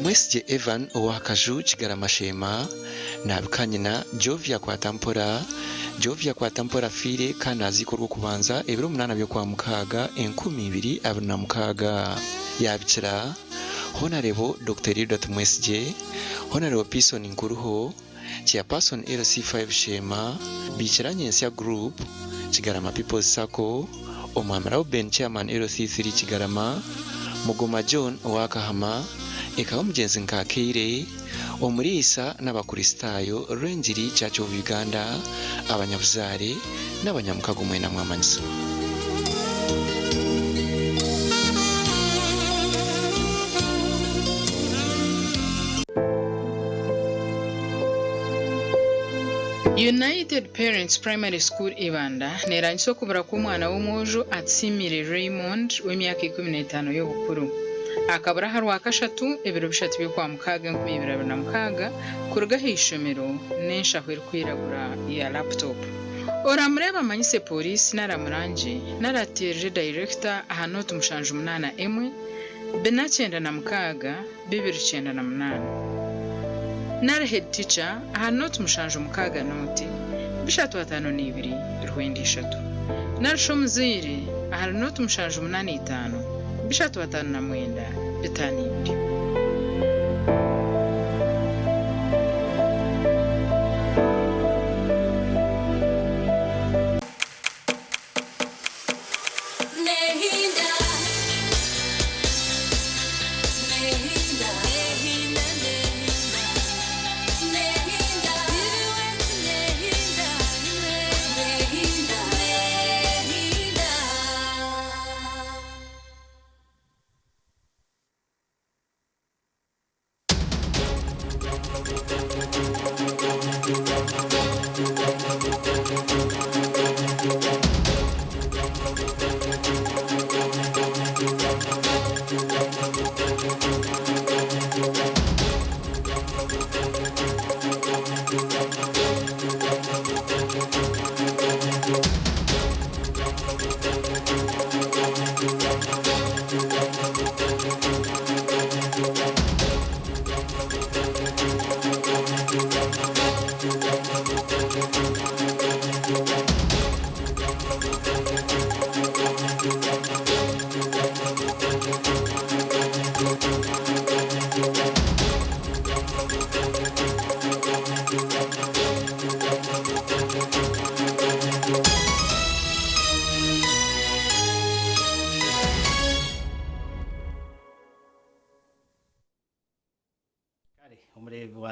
Mwesije Evan Owakaju Kigarama Shema nabikanyina Jovia kwa tampora fire kandi azikorwa kubanza ebiro 8 byo kwa mukaga 2026 yabikira Honorable Dr. Ridot Mwesije Honorable Pison Nkuruho Chairperson LC5 Shema Bichiranye Nsia Group Kigarama People's Circle Omwamara Ben Chairman LC3 Kigarama Mugoma John Owakahama eka omugenzi nkakeire omurisa n'abakristayo Rwengiri Church of Uganda abanyabuzare n'abanyamukago mwena mwamanyiso. United Parents Primary School Ibanda nerangiso kubura ku mwana w'umwojo Atsimire Raymond w'emyaka 15 y'obukuru akabura harwa kashatu ebiro bishatu byo kwa mukaga 2026 kuruga hishomero nensha kwiragura ya laptop oramureba manyise police naramuranje narateje director ahano tumushanje 8 emwe benachenda na mukaga 298 nara head teacher ahano tumushanje mukaga noti bishatu 52 rwendishatu narshomzire ahano tumushanje 85 bishatu 59 bitani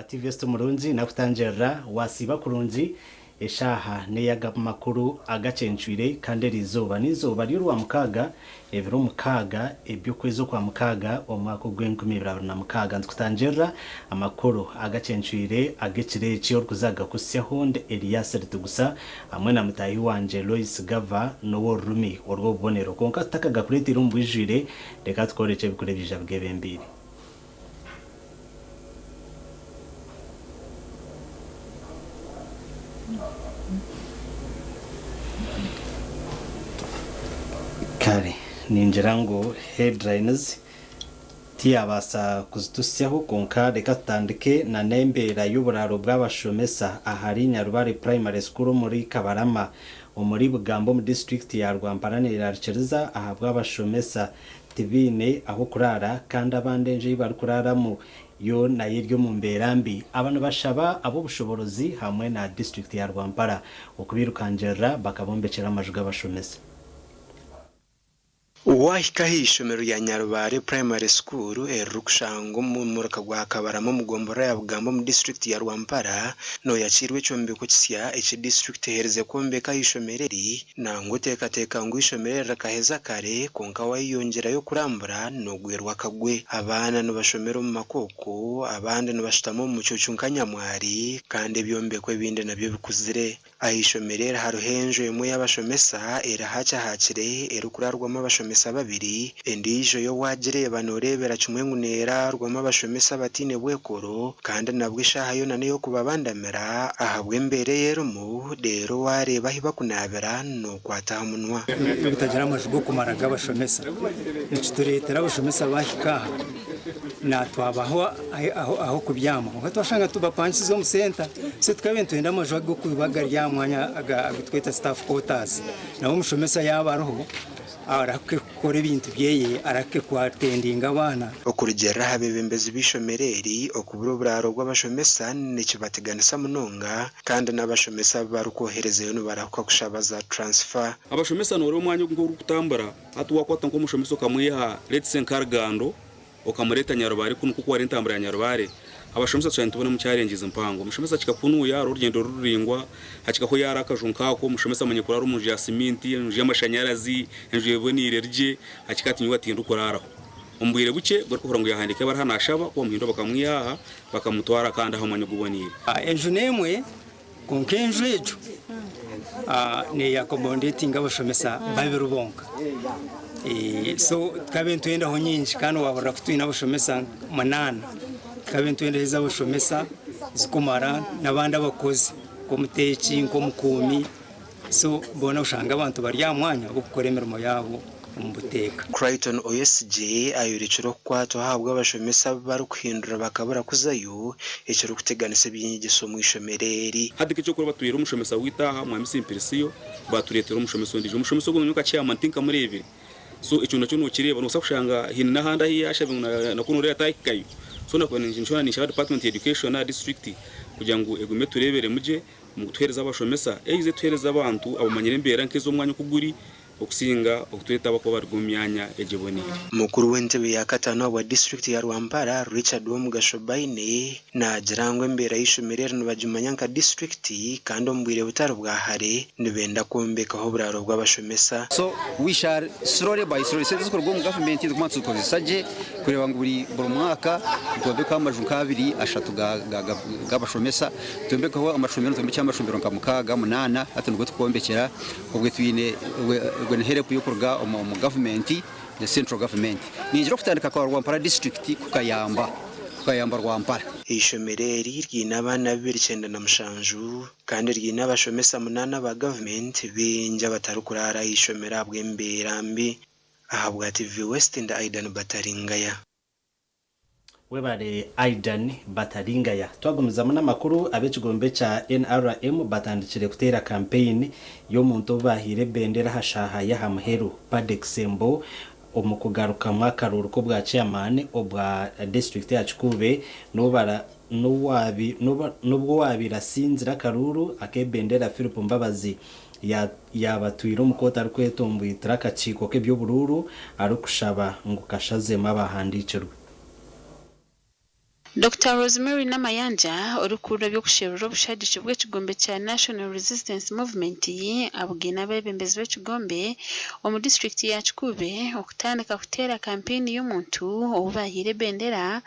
Activist Murunzi nakutanjera wasiba kurunzi eshaha neyaga makuru agacenchwire kandi rizoba nizoba ry'urwa mukaga ebiro mukaga ebyo kwezo kwa mukaga omwaka gw'2026 ntukutanjera amakuru agacenchwire agekire cyo kuzaga kusyahonde Elias Ritugusa amwe na mutayi wanje Lois Gava no Rumi orwo bonero konka takaga kuretira umbwijire reka tkorece bikure bijabwe bembiri. Kare ninjirango headliners tiyabasa kuzitusyaho konka reka tutandike na nembera y'uburaro bw'abashomesa ahari Nyarubare Primary School muri Kabarama umuri Bugambo mu district ya Rwampara Rarcheriza aha bw'abashomesa tibine aho kurara kandi abandenje bari kuraramo yo na yiryo mu mberambi abantu bashaba abo bushoborozi hamwe na district ya Rwampara okubirukanjera bakabombekera amajuga abashomesa. Uwahika hishomero ya Nyarubare Primary School Rukushango mu muraka gwa Kabarama mu Gombora ya Bugambo mu district ya Rwampara no yacirwe cyombeko kisya each district hereze kombeka hishomereri na ngoteka ngo hishomerera kaheza kare konka wayongera yo kurambura no gwerwa kagwe abana no bashomero mu makoko abandi no bashitamo mu cyucunkanyamwari kandi byombekwe binde nabyo bikuzire ahishomerera haruhenje mu y'abashomesa era haca hacire erukurarwamo abashomesa babiri endijo yo wagire banorebera cumwe ngunera rwama abashomesa batine bwekoro kandi nabwishaha yo nane yo kubabandamira ahabwe mbere yero mu dero wareba hiba kunabera no kwata munwa bitagira amajugo kumaraga abashomesa nicuturetera abashomesa bahikaha na twabaho aho kubyama twashanga tubapanchizo mu center se tukabe twenda amajo go kubagarya mwanya agitweta staff quarters naho mushomesa yabaroho arake kore ibintu byeye arake kwatendinga abana okurugera habebembezi bishomereri okuburo buraro bw'abashomesa n'icyo bateganisa munonga kandi n'abashomesa barukoherezeyo no barakwa kushabaza transfer abashomesa no umwanya ngo gutambara atuwakwata ngo mushomesa kamwiha let's say kargando okamureta nyarubare kuko kwari ntambara nyarubare abashomesa cyane tubona mu cyarengiza mpango mushomesa kikapunuya rugendo ruringwa hakikaho yarakajunka ko mushomesa manye kurara umuje ya simenti umuje amashanyarazi enje bonire rye hakikatinywa tindu kuraraho umbwire buke bwo kuvuga yahandike barahanashaba ko muhindo bakamwiyaha bakamutwara kandi aho manye gubonire enje nemwe konkenje ejo ne yakobondeti ngabashomesa babirubonka so kabentu yenda ho nyinji kandi wabara kutwina abashomesa manana kabentu yenda heza abashomesa zikumara nabandi abakozi ko muteki nko mukumi so bona ushanga abantu bari amwanya bwo gukora imirimo yabo umubuteka Crichton OSG ayuriciro kwato habwa abashomesa bari kuhindura bakabura kuzayo icyo guteganisa byinyigiso mu ishomereri hadike cyo kuba batuyira umushomesa witaha mu impresiyo baturetera umushomesa ndije umushomesa go nyuka chairman tinka murebere so icyo nacyo nukireba no sakushanga hina handa hi yashabe na kuno reta ikayo so nakone nshona nisha department education na district kugira ngo egume turebere muje mu gutwereza abashomesa eize twereza abantu abamanyire mbera nkezo mwanya kuguri okusinga okutweta bako barigumyanya ejebonire mukuru w'entebe ya katano wa district ya Rwampara Richard Omugashobaine na jirangwe mbera y'ishomerera n'abajumanyanka district kandi ombwire butaro bwa hare nibenda kombekaho buraro bw'abashomesa so we shall slowly by slowly se dukorwa mu government dukumatse ukozisaje kureba ngo buri mwaka twobeka amajunka abiri ashatu gabashomesa twembekaho amashomero twembe cy'amashomero nkamukaga munana atunugwe tukombekera ubwe twine when help you kurga mu government the central government nijiro kutandika kwa Rwampara district kukayamba Rwampara ishomereri ry'inabana 297 kandi ry'inabashomesa munana ba government binja batarukurara ishomera bwemberambi ahabwa TV West and Aidan Bataringaya webare Aidan Bataringaya twagumiza mana makuru abekigombe cha NRM batandikire kutera campaign yo muntu bahire bendera hashaha ya hamheru Padexembo omukugaruka mwakaruru ko bwa chairman obwa district ya Chikube nubwo wabirasinzira karuru akebendera Philip Mbabazi yabatwira umukota rukwetombuye trakaciko ke by'ubururu arukushaba ngo kashazema abahandikirwe Dr. Rosemary Namayanja urukura byo kushebura bushadishe bw'ekigombe cya National Resistance Movement abugina bebembezi b'ekigombe mu district ya Chikube okutandika kutera campaign y'omuntu obahire bendera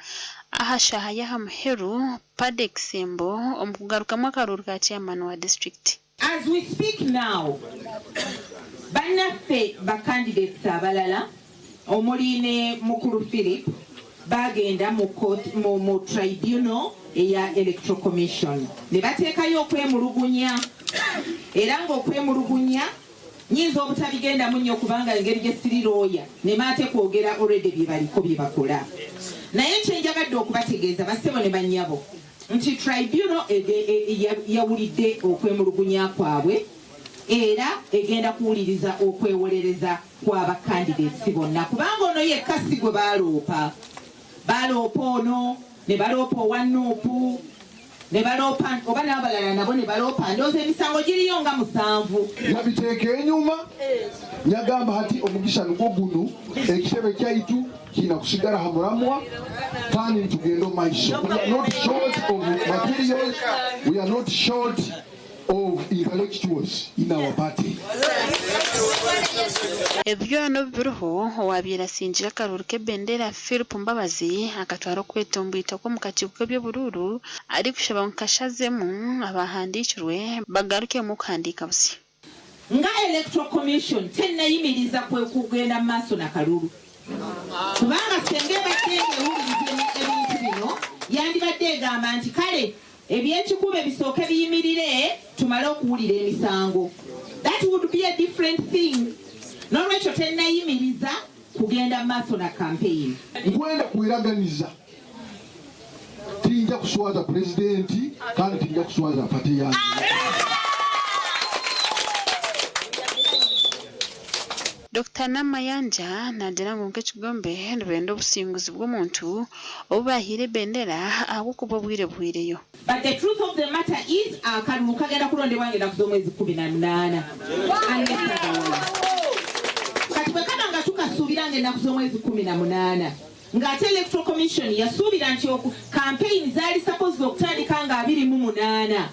ahashaha ya hamheru Padexembo omukugaruka mwakaruru ka chairman wa district. As we speak now, banaffe ba candidates abalala omuline mukuru Philip bagenda mu tribunal eya electoral commission ne bateekayo okwemulugunya era ng'okwemulugunya nyinza obutabigenda munyo kubanga engeri gye siri lawyer ne maate kwogera already bye baliko bye bakola naye kyenjagadde okubategeeza bassebo ne bannyabo nti tribunal yawulidde okwemulugunya kwabwe era egenda kuwuliriza okwewolereza kw'aba candidates bonna kubanga ono yekka si gwe baloopa ono ne baloopa owanuupu ne baloopa oba n'abalala nabo ne baloopa ndowooza emisango giriyo nga 7 yabiteeka enyuma nyagamba hati omugisha nigwo guno ekitebe kyaitu kina kusigala hamulamwa kandi tugenda omaiso. We are not short of materials, we are not short of intellectuals in our party. Ebyano biruho wabira sinjira karuru ke bendera Philip Mbabazi akatwara kwetombuita ko mukakibuka by'ubururu ari kushaba nkashazemu abahandikirwe bagaruke mu kandika busi nga electoral commission tenayimiriza kwe kugenda maso na karuru kubanga senge batenge ebintu bino yandibadde gamba nti kale ebyekikube bisooke biyimirire tumale okuwulira emisango. That would be a different thing. Nolwekyo tenayimiriza kugenda maaso na campaign. Nkwenda kweraganiza tinja kuswaza presidenti kandi tinja kuswaza pati yange. Dr. Namayanja nagira ngo nk'ekigombe rubendo obusinguzi bw'omuntu obubahire bendera ahakuba obwire bwireyo. But the truth of the matter is akalulu kagenda kulondebwa ngenda kuza omwezi 18 kati bwe kana nga tukasuubira ngenda kuza omwezi 18 ng'ate electoral commission yasuubira nti campaign zaali supposed okutandika nga 28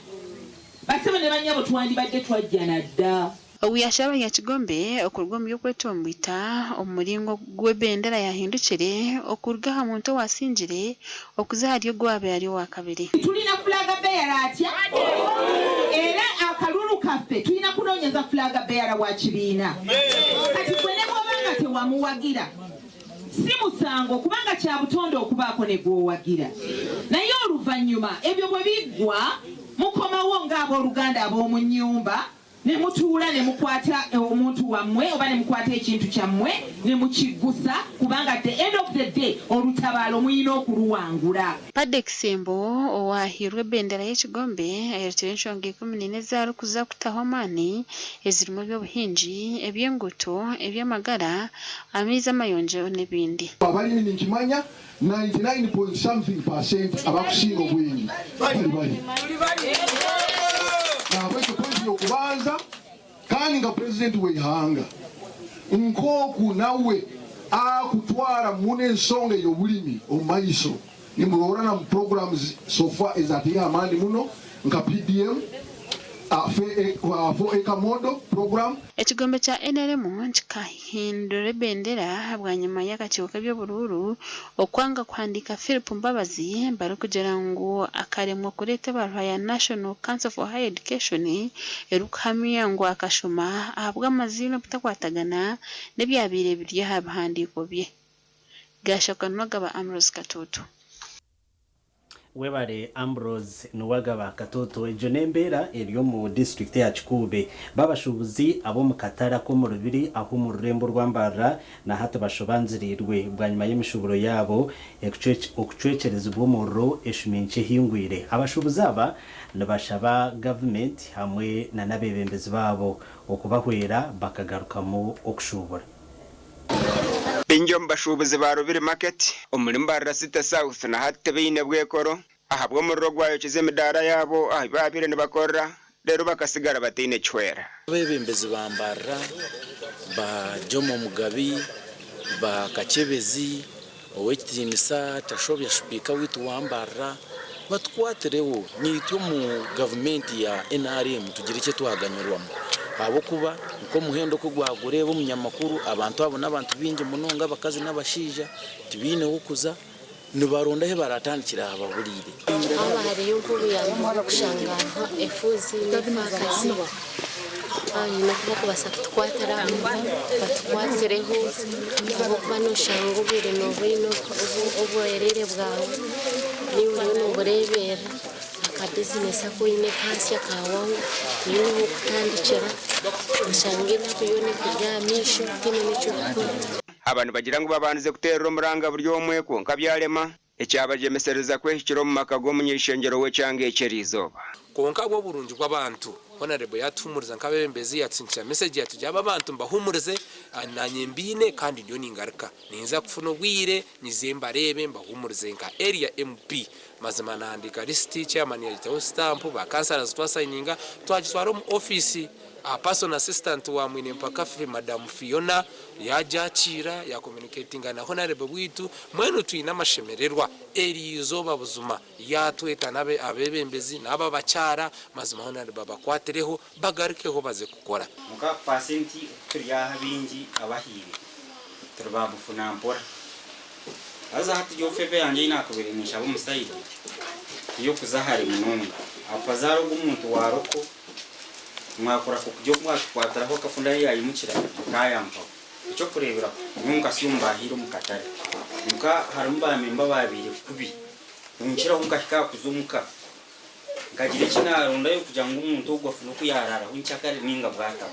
basaba ne banyabo twandibadde twajja nadda. Uyashaba ya kigombe okurwa mu yokwetombita omuringo gw'ebendera yahindukire okurga ha muntu wasinjire okuza hariyo gwabe yali wa kabiri. Tulina flaga bearer atya era akalulu kaffe tulina kunoonyeza flaga bearer wa kibiina kati kwene bw'obanga tewamuwagira si musango kubanga kya butonde okubaako ne gwowagira naye oluvannyuma ebyo bwe biggwa mukomawo ng'abooluganda ab'omu nnyumba ne mutuula ne mukwata omuntu wammwe oba ne mukwata ekintu kyammwe ne mukigusa kubanga at the end of the day olutabaalo muyina okuluwangula. Padde Kisembo owahirwe ebendera y'ekigombe ayerekera enshonga 14 ezaali kuza kutaho amaani ezirimu ebyobuhingi eby'enguuto eby'amagara amaizi amayonjo n'ebindi. Abalimi ninkimanya 99.something% abakusinga obwenyi bali nabwekyo pointi yokubanza kandi nga president weihanga nkooku nawe akutwala mune ensonga ey'obulimi omumaiso nimulorana mu programs sofa ezateye amaani muno nka PDM for Ekamondo program. Ekigombe kya NRM kikahindura ebendera bwanyuma y'akakiiko k'ebyobururu okwanga kuhandika Philip Mbabazi bari kugira ngu akaremwa kureeta barwa ya National Council for Higher Education erukuhamya ngu akashoma ahabwa amazina obutakwatagana n'ebyabire biri aha bihandiiko bye. Gashakanwa gaba Ambrose Katoto. Webare Ambrose Nuwagaba Katoto ejo nembera eriyo mu district ya Kikube babashubuzi abo mu Katara ko mu rubiri aho mu Rurembo rw'Ambara na hato bashobanzirirwe bwanyuma y'imishuburo yabo okucwecereza ubw'umuro eshuminche hingwire abashubuzi aba nabashaba government hamwe na nabebembezi babo okubahwera bakagaruka mu okushubura. Binjom bashubuzi ba Rubiri market omulimba Rasita South na hatebine bwekoro ahabwo mu rogwayo kizemidara yabo babire ne bakora rero bakasigara batine chwera bebembezi bambara ba Jomo Mugabi ba Kachebezi owekitinisa tashobya shupika witu wambara batwaterewo nityo mu government ya NRM tugire cyo tuhaganyurwamo abo kuba uko muhendo ko gwagure bo munyamakuru abantu abo nabantu binje munonga bakazi n'abashija tibine ukuza nibaronda he baratandikira ababurire aba hari yuko ya kushanga efuzi n'akazi no kuba kubasaka twatara batwatereho abo bano shango bire no bino obwerere bwawe ni uburebera business ako ine kasi akawangu niyo kutandikira usangina kuyone kuryamisho kino nico abantu bagira ngo babanze guterera umuranga buryo omwe ko nkabyarema ekyabajemesereza kwehikiro mu makago munyishengero we cyange ekerizoba konka bwo burungi bw'abantu honorable yatumuriza nkabembezi yatsincha message yatujaba abantu mbahumurize ananyembine kandi ndio ningaruka ninza kufuna ubwire nizemba rebe mbahumurize nka area MP mazima naandika list chairman ya stamp ba councilors twasigninga twagitwara mu office a personal assistant wa mwine mpaka Madam Fiona yajachira ya communicating na honorable bwitu mwenu tuina mashemererwa erizoba buzuma yatweta nabe abebembezi naba bacara mazima honorable baba kwatereho bagarikeho baze kukora muka percenti turiya bingi abahire turabafuna mpora aza hati yo febe yanje inakubirenisha abo musayidi iyo kuzahari munonga afazaro gumuntu waroko mwakora kujyo mwatwataraho kafunda yayimukira kayampa icyo kurebera nunga siyumba hiro mukatare muka harumba memba babiri kubi unkira unkashika kuzumuka ngagire kinaronda yo kujya ngo umuntu ugwafuna kuyarara unchakare ninga bwata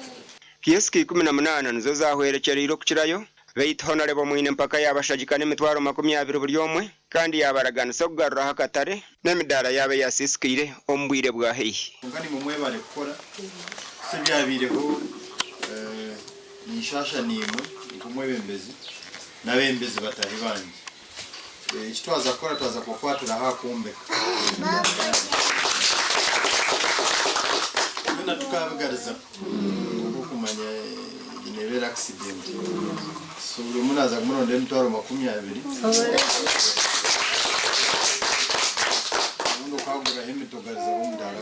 Kioski 18 nizo zahwerekera iro kukirayo beit honorable mwine mpaka yabashagikana emitwaro 20 buri omwe kandi yabaraganisa kugarura hakatare n'emidara yabe yasisikire ombwire bwa hehi ngani mumwe bari gukora se byabireho nishasha nimwe ikumwe bembezi nabembezi batahi banje ikitwaza kora twaza kukwatira hakumbe nina tukabagariza kumanya inebera accident so munaza kumuronde mtwaro 20 ndo kwagura hemitogariza umdara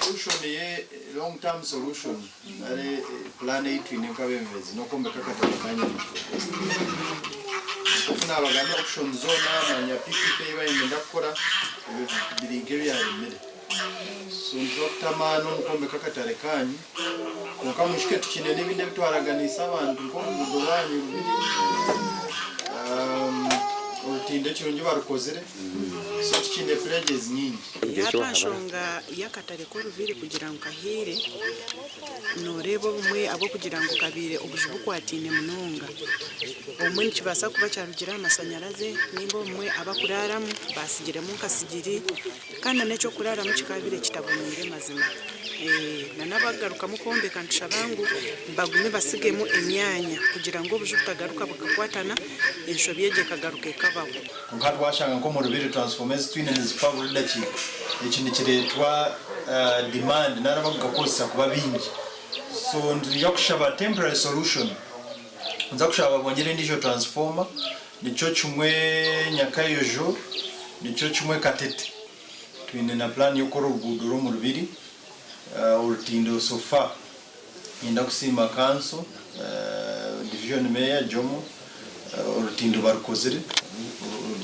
solution ye long term solution are plan 8 inekabemezi nokombe kakatakanya kuna abagana option zona manya PPP bayimenda gukora biringe byaremere so nzotamano mukombe kakatarekanyi konka mushike tukine n'ibinde bitwaraganisa abantu ngo mudo banyu urutinde kirungi barukozere so tukine pledges nyingi yatashonga yakatare ko rubiri kugira ngo kahire norebo bumwe abo kugira ngo kabire ubujubu kwatine munonga umwe nikibasa kuba cyarugira amasanyaraze nimbo umwe abakuraramu basigire mu kasigiri kandi n'eco kuraramu kikabire kitabonire mazima nanabagaruka mukombe kantisha bangu bagume basigemo emyanya kugira ngo ubujubu tagaruka bakakwatana inshobyege kagaruke kabaho nkatwa washanga ngo mu rubiri transformers twine nizifavurida ki ikindi kiretwa demand narabavuga kosa kuba bingi so ndiyo kushaba temporary solution nza kushaba bongere ndijo transformer nico chumwe nyakayojo nico chumwe katete twine na plan yo kora uruguduro mu rubiri urutindo sofa inda kusima kanso division meya jomo urutindo barukozere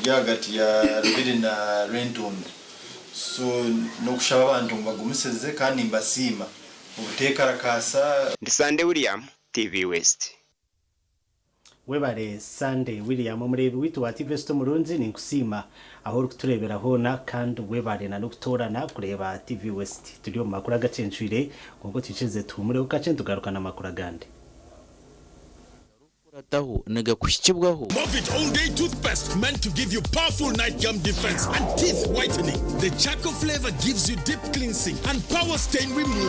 ryagati ya rubiri na renton so no kushaba abantu bagumiseze kandi mbasima ubutekarakasa Ndisande William TV West webare Sunday William umurebe witu wa TV West Murunzi ni kusima aho turebera hona kandi webare na nukutorana kureba TV West turiyo makuru agacenshwire ngo twiceze tumure ukace tugarukana makuru agande Movit All Day Toothpaste meant to give you powerful night gum defense and teeth whitening. The charcoal flavor gives you deep cleansing and power stain removal.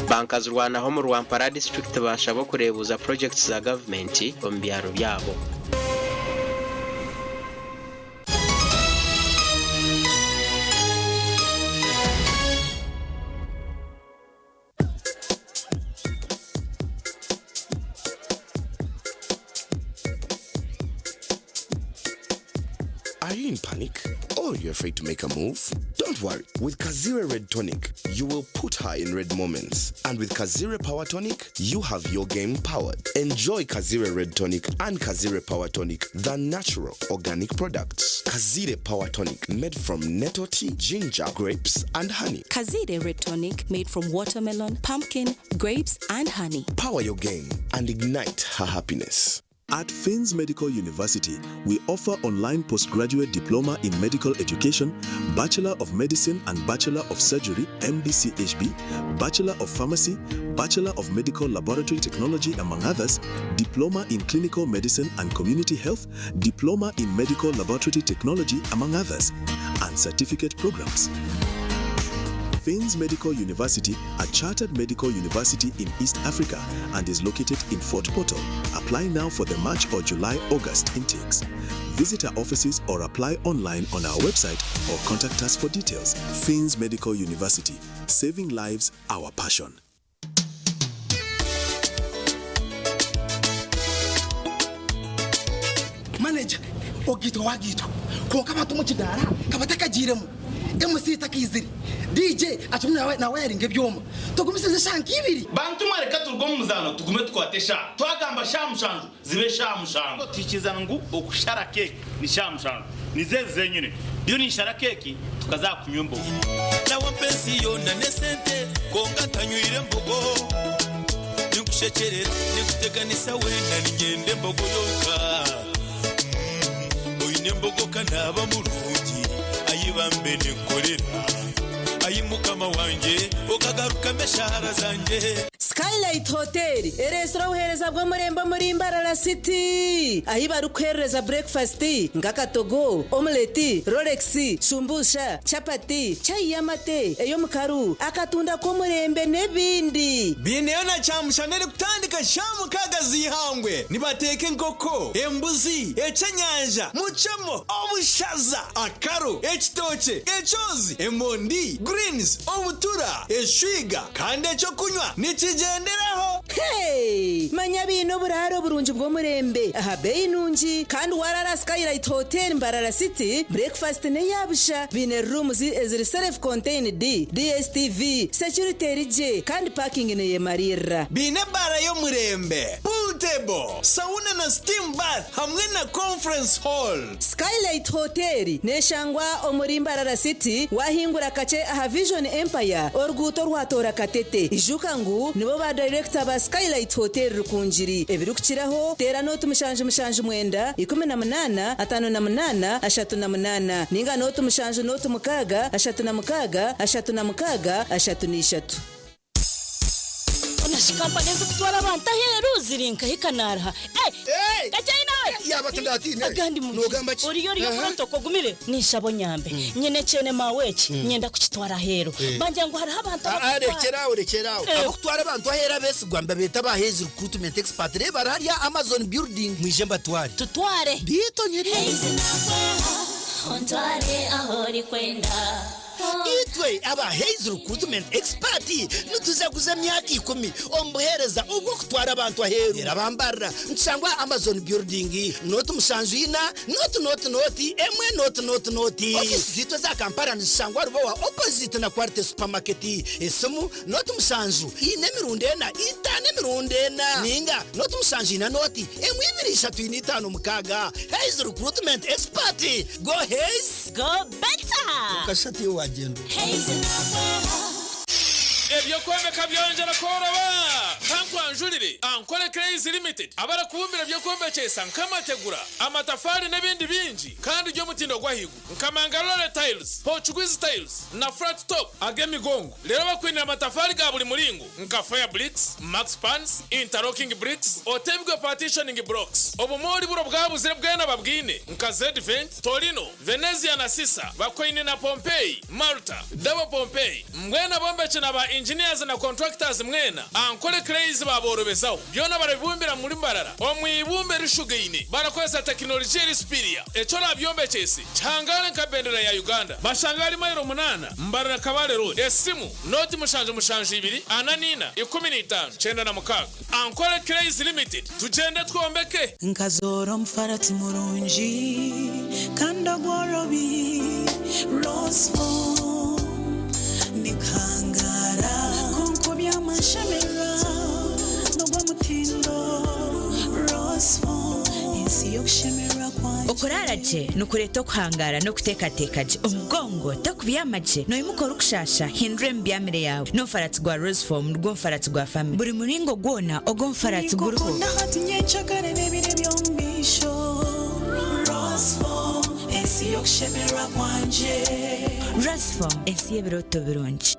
Banka z'Urwanda mu Rwampara district bashabo kurebuza projects za government mu byaro byabo. Are you in panic? Or you're afraid to make a move? Don't worry. With Kazire Red Tonic, you will put her in red moments. And with Kazire Power Tonic, you have your game powered. Enjoy Kazire Red Tonic and Kazire Power Tonic, the natural organic products. Kazire Power Tonic, made from nettle tea, ginger, grapes, and honey. Kazire Red Tonic, made from watermelon, pumpkin, grapes, and honey. Power your game and ignite her happiness. At Fins Medical University, we offer online postgraduate diploma in medical education, Bachelor of Medicine and Bachelor of Surgery, MBCHB, Bachelor of Pharmacy, Bachelor of Medical Laboratory Technology, among others, Diploma in Clinical Medicine and Community Health, Diploma in Medical Laboratory Technology, among others, and certificate programs. Fins Medical University, a chartered medical university in East Africa and is located in Fort Portal. Apply now for the March or July-August intakes. Visit our offices or apply online on our website or contact us for details. Fins Medical University, saving lives, our passion. Manager, ogito wagito. Kwa kama tumuchidara, kabataka jiremu. MC takiziri. DJ atumwe na wearing ebyoma. Tugumiseze shanki ibiri. Bantu mwareka turgo muzano tugume twatesha. Twagamba shamushanju zibe shamushanju. Tikizana ngu okushara cake ni shamushanju. Nizeze nyine. Byo ni shara cake tukazakunywa mbogo. Na wapenzi yona nesente konga tanywire mbogo. Nikushekerera nikuteganisa wenda nigende mbogo yoka. Oyine mbogo kanaba mulungi ayibambe nekorera. ayimukama wanje ukagaruka meshara zanje. Skylight Hotel eresora uhereza bwo murembo muri Mbarara City ahi barukwereza breakfast ngakatogo omelette Rolex shumbusha chapati chai yamate eyo mukaru akatunda ko murembe nebindi bineyo na chamushanere kutandika shamu kagazi ihangwe nibateke nkoko embuzi ecenyanja muchemo obushaza akaru ekitoche echozi emondi greens obutura eshwiga kandi echo kunywa nikigenderaho. Hey manya bino buraro burunji bwo murembe aha beinunji kandi warara Skylight Hotel Mbarara City breakfast ne yabusha bine rooms eziri self contained DSTV security rije kandi parking ne yemarira bine bara yo murembe pool table sauna na steam bath hamwe na conference hall. Skylight Hotel neshangwa omuri Mbarara City wahingura kace aha Vision Empire orguto rwatora katete ijuka ngu nibo ba director ba Skylight Hotel rukunjiri ebirukiraho tera no tumushanje mwenda 18 58 38 ninga no tumushanje no tumukaga 36 36 33. Onashikamba neza kutwara abantu aheru zirinka hikanarha gacayina yaba tundatine agandi mu nogamba ki ori yo pronto kogumire nishabo nyambe nyene cene maweki nyenda kukitwara aheru banje ngo hari abantu rekeraho abakutwara abantu ahera bese gwamba beta bahezi recruitment expert reba hariya Amazon building mwijemba batware tutware dito nyiri ontware ahori kwenda itwe aba Haze recruitment expert nutuzaguza myaka 10 ombohereza ubwo kutwara abantu aheru erabambara nsangwa Amazon building not mushanjina not emwe not office zitwe za Kampala nsangwa rubo wa opposite na Quality supermarket esomu not mushanju ine mirundena itane mirundena ninga not mushanjina noti emwe 235 mukaga Haze recruitment expert go Haze go better kashati agenda ebyo kwemeka byongera koroba kankwanjurire ankole Crazy Limited abara kubumbira byo kombekesa nkamategura amatafari n'ebindi bingi kandi byo mutindo gwahigu nkamangalole tiles Portuguese tiles na flat top agemigongo lero bakwinira amatafari ga buli mulingo nka fire bricks max pans interlocking bricks otebwe partitioning blocks obumori buro bwabuzire bwena babwine nka Z-Vent Torino Venezia na Sisa bakwine na Pompeii Malta Double Pompeii mwena bombeche na ba engineers na contractors mwena ankole Crazy baborobezaho byona barabibumbira muri Mbarara omwibumbe rishugeine barakoza technology rispiria echo nabyombecyesi cyangare nka bendera ya Uganda bashangari mayiro 8 Mbarara Kabale road esimu noti mushanje 2 ananina 15 chenda na mukaga ankole Crazy Limited tugende twombeke nkazoro mfarati murunji kanda gworobi rosfo nikangara konko byamashemera nogwa mutindo rosfo insi yokushemera kwanje okoraraje nukureto kuhangara no kutekatekaje umugongo takubyamaje no imukora ukushasha hindure mbyamire yawe no farati gwa Roseform rwo farati gwa family buri muringo gwona ogo farati guruho nahati nyenchakare nebire byombisho Roseform insi yokushemera kwanje Roseform insi yebiroto birungi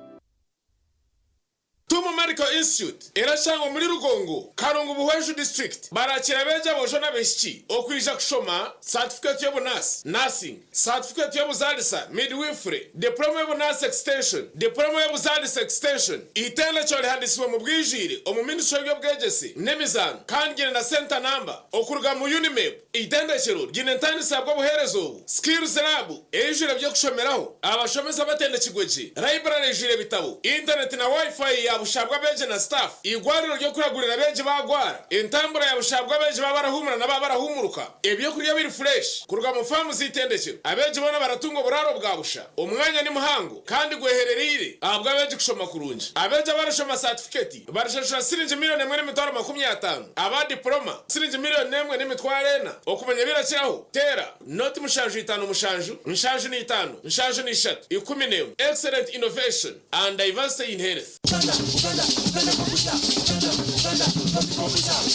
Tumu Medical Institute irashangwa muri Rugongo Karongo Buhweju District barakira beja bojona beshi okwija kushoma certificate yo nurse nursing certificate yo buzalisa midwifery diploma yo nurse extension diploma yo buzalisa extension itende cyo handiswa mu bwijire omu ministry yo bwegesi nemizan kangire na center number okuruga mu Unimap itende cyo ginentani sabwo buherezo skills lab ejire byo kushomeraho abashomeza batende kigweji library jire bitabo internet na wifi ya bushabwa beje na staff igwariro ryo kuragurira beje bagwara intambura ya bushabwa beje babarahumura na babarahumuruka ebyo kuriya biri fresh kuruga mu famu zitendekero abeje bona baratungo buraro bwa busha umwanya ni muhango kandi gwehererire abwa beje kushoma kurunje abeje barashoma certificate barashashura sirinje miliyoni 1.50 aba diploma sirinje miliyoni 1.40 okumenya birakiraho tera not mushanju 5 mushanju nshanju ni 5 nshanju ni 3 10 excellent innovation and diversity in health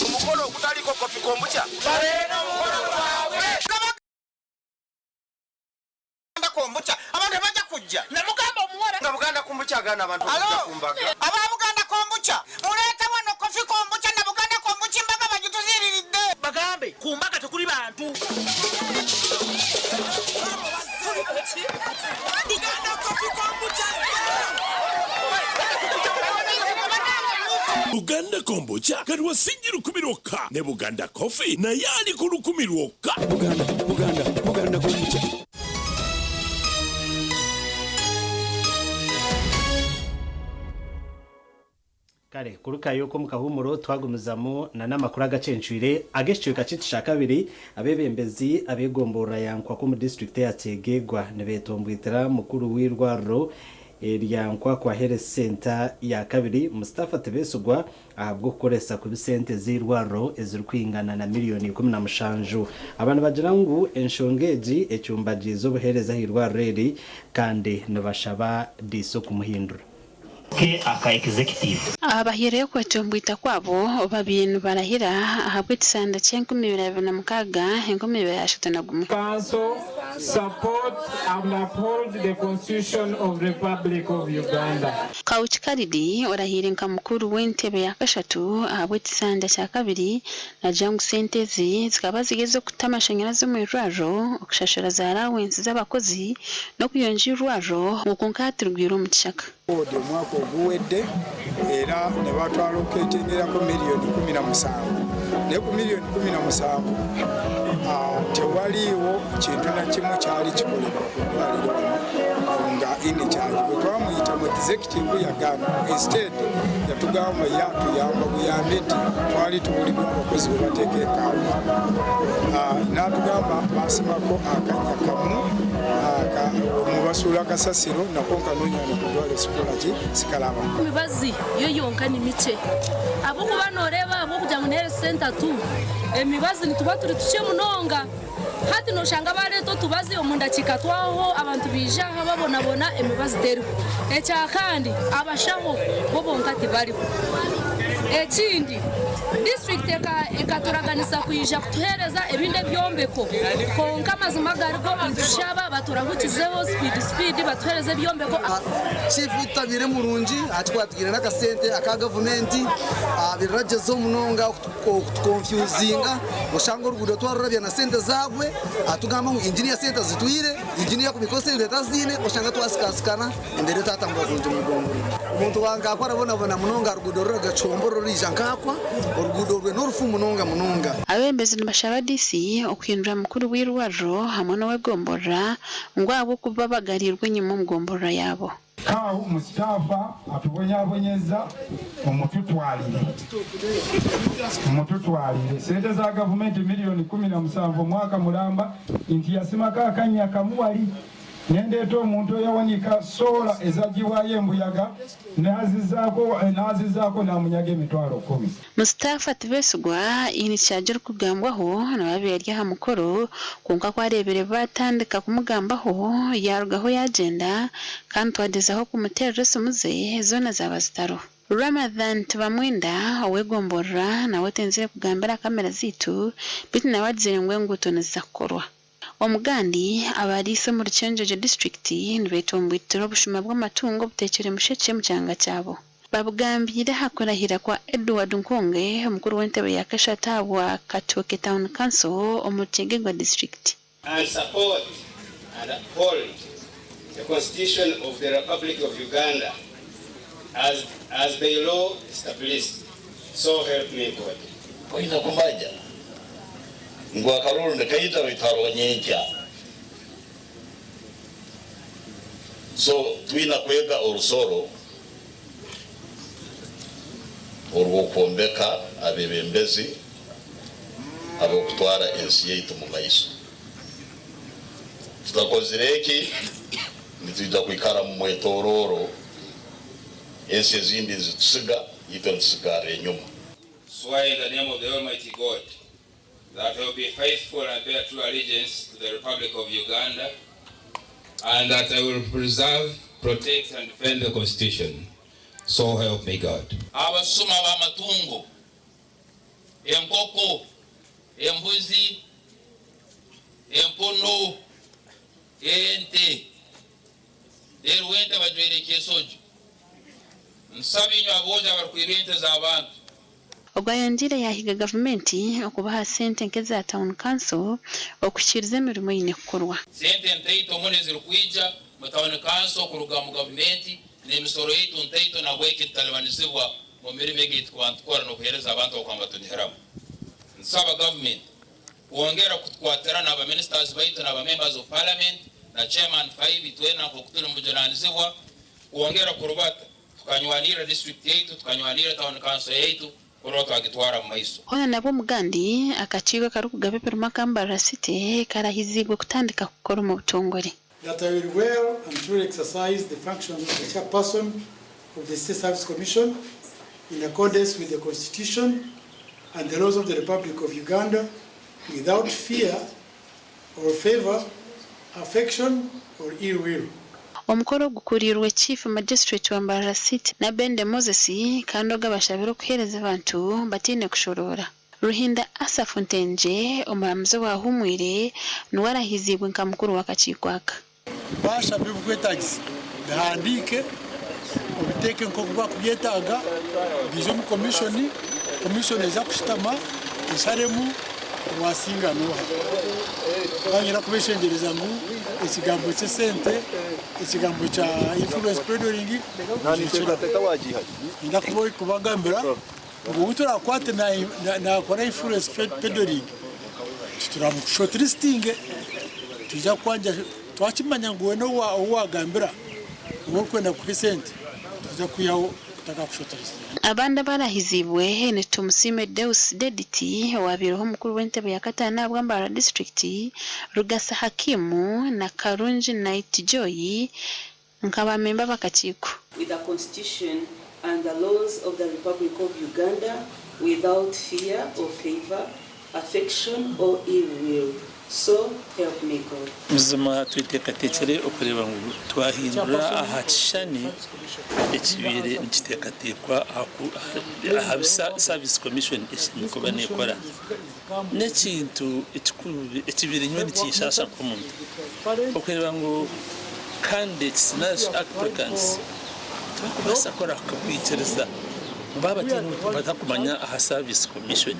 umukoro kutaliko kopi kombucha barena umukoro wawe kombucha abantu baje kujja namugamba umwora ngamuganda mukyagana abantu kumbaga aba Buganda kombucha muleta wano kofi kombucha na Buganda kombucha mbaga bagituziriride bagambe kumbaga tekuli bantu Buganda kofi kombucha Buganda kombucha kali wasinjiru kumiroka ne Buganda coffee na yali kulukumiroka Buganda kombucha. Kare kuruka yuko mukahumuro twagumizamo na namakuru agacencwire ageshwe gacitishaka kabiri abebembezi abegombora yankwa ko mu district ya Tegegwa nebetombwitira mukuru w'irwaro eryankwa kwa Health Center ya kabiri Mustafa Tebesugwa ahabwo koresa ku bisente z'irwaro ezirkwingana na miliyoni 17 abantu bagira ngo enshongeji ecyumbaji zo buhereza hirwaro eri kandi nabashaba diso kumuhindura ke aka executive abahire kwetumbwita kwabo babintu barahira ahabwe tsanda cyenkumi 2026 engome yashitana gumu council support and uphold the constitution of the Republic of Uganda. Kauchikaridi orahire nkamukuru w'entebe ya kashatu ahabwe tsanda cya kabiri na jangu sentezi zikaba zigeze kutamashanyarazi mu irwaro okushashara za allowance z'abakozi no kuyonja irwaro mukunkatirwira mu kishaka ode mwako oguwedde era ne batwaloketingirako miliyoni 17 ne ku miliyoni 17 tewaliiwo kintu na kimu kyali kikolebwa ku ddwaliro nga ini kyali bwe twamuyita mu executive yagamba instead yatugamba yatuyamba buyambe nti twali tubulibwa abakozi bwe bateeka enkaawa n'atugamba basimako akanya kamu mubasuula kasasiro nako nkanonyana ku ddwaliro sikolaki sikalaba emibazi yo yonka ni mice abokuba noreba abokuja mu Health Center tu emibazi nituba turi tuce munonga hati noshanga bareto tubazi omunda kikatwaho abantu bijaha babonabona emibazi teriho ekya kandi abashaho bo bonka tibariho ekindi district ekaturaganisa kuija kutuhereza ebinde byombeko konka amazima garigo ntushaba baturahukizeho speed batuhereze byombeko chief utabire murungi atwatugire n'akasente aka government abiragezo munonga okutukonfusinga oshango rugudo twarurabya na sente zagwe atugamba ngo engineer center zitwire engineer ku bikose leta zine oshanga twasikasikana imbere tatangwa kunje mugongo umuntu wanga akora bona munonga rugudo ruragacomboro rija nkakwa urugudo rwe n'urufu munonga abembezi nibashaba DC okwindura mukuru w'irwaro hamwe nawe gombora ngo abo kuba bagarirwe nyuma mugombora yabo kawo Mustafa atubonyabonyeza umututwalire sente za gavumenti miliyoni 17 mwaka mulamba inti yasimaka akanya kamuwali nyendeto omuntu yawanika sola ezagiwayo embuyaga nazizako namunyaga emitwalo 10 Mustafa Tebesugwa ini cyajira kugambwaho nababiri ha mukoro kunka kwarebere batandika kumugambaho yarugaho yagenda kandi twadezaho kumutererese muze zona zabazitaro Ramadan tubamwenda owegombora nawe tenzire kugambira kamera zitu biti nawadzire nguto nizakorwa Omugandi abarise mu Rucenjeje district nibetombwitira obushuma bw'amatungo butekere musheke mu cyanga cyabo babugambira hakorahira kwa Edward Nkonge umukuru w'entebe ya Kashata wa Katoke Town Council omutegegwa district and support and uphold the Constitution of the Republic of Uganda as the law established, so help me God. Oina kumaja ngwa karuru ndekaita bitaro nyenja so twina kwega orusoro orwo kombeka abebembezi abo kutwara ensi yaitu mu maiso tutakozireki nitwita kwikara mu mwetororo ensi ezindi zitusiga yito nsigare nyuma. Swear in the name of the Almighty God that I will be faithful and bear true allegiance to the Republic of Uganda, and that I will preserve, protect, and defend the Constitution. So help me God. Abasuma ba matungo, enkoko, embuzi, empono, ente, derwente bajwere kesoju, nsabinyo aboja barkwirente z'abantu Ogwayonjire yahiga gavumenti okubaha sente nke za town council okushiriza emirimo yine kukorwa. sente ntaito mune zirkwija mu town council kuruga mu gavumenti n'emisoro yitu ntaito na bweke talibanizibwa mu mirimo y'egitu kwantukora no kuhereza abantu okwamba tuniheramu. Nsaba government kuongera kutkwatira na ministers baitu na members of parliament na chairman 5 twena ko kutuli mujoranizibwa kuongera kurubata tukanywanira district yetu tukanywanira town council yetu kuroto agitwara mu maiso. Hona nabo mugandi akakigo kari kugabepera Makambara City karahizibwe kutandika gukora mu butongore. That I will well and truly exercise the functions of the chairperson of the State Service Commission in accordance with the Constitution and the laws of the Republic of Uganda without fear or favor, affection or ill will. Omukoro gukurirwe Chief Magistrate wa Mbarara City na Bende Moses kandi ogabashabiro kuhereza abantu batine kushorora. Ruhinda Asa Fontenje omuramuzi wa humwire nuwarahizibwe nka mukuru wakachikwaka. Basha bibwetagisi bihandike obiteke nko kuba kubyetaga bizo mu commission eza kushitama isaremu wasinga noha banyira kubeshengereza ngo ikigambo cye sente ikigambo cha influence peddling ndakuboye kubagambira ngo utura kwate na kora influence peddling turamu shortlisting tuja kwanja twakimanya ngo no wagambira ngo kwenda ku sente tuja kuyaho Abanda barahizibwe ne Tumusime Deus Dediti wabiroho mukuru w'entebe ya Katana Bwambara district Rugasa Hakimu na Karunji Night Joy nkaba memba bakachiko. With the constitution and the laws of the Republic of Uganda without fear or favor, affection or ill will. So help me God. Muzima twitekatekere okureba ngo twahindura ahachani ekibire nikitekatekwa ahabisa service commission eshinko banekora nekintu ekibire nywe nikishasha komuntu okureba ngo candidates nash applicants twakubasa kora kubikiriza baba tinu batakumanya aha service commission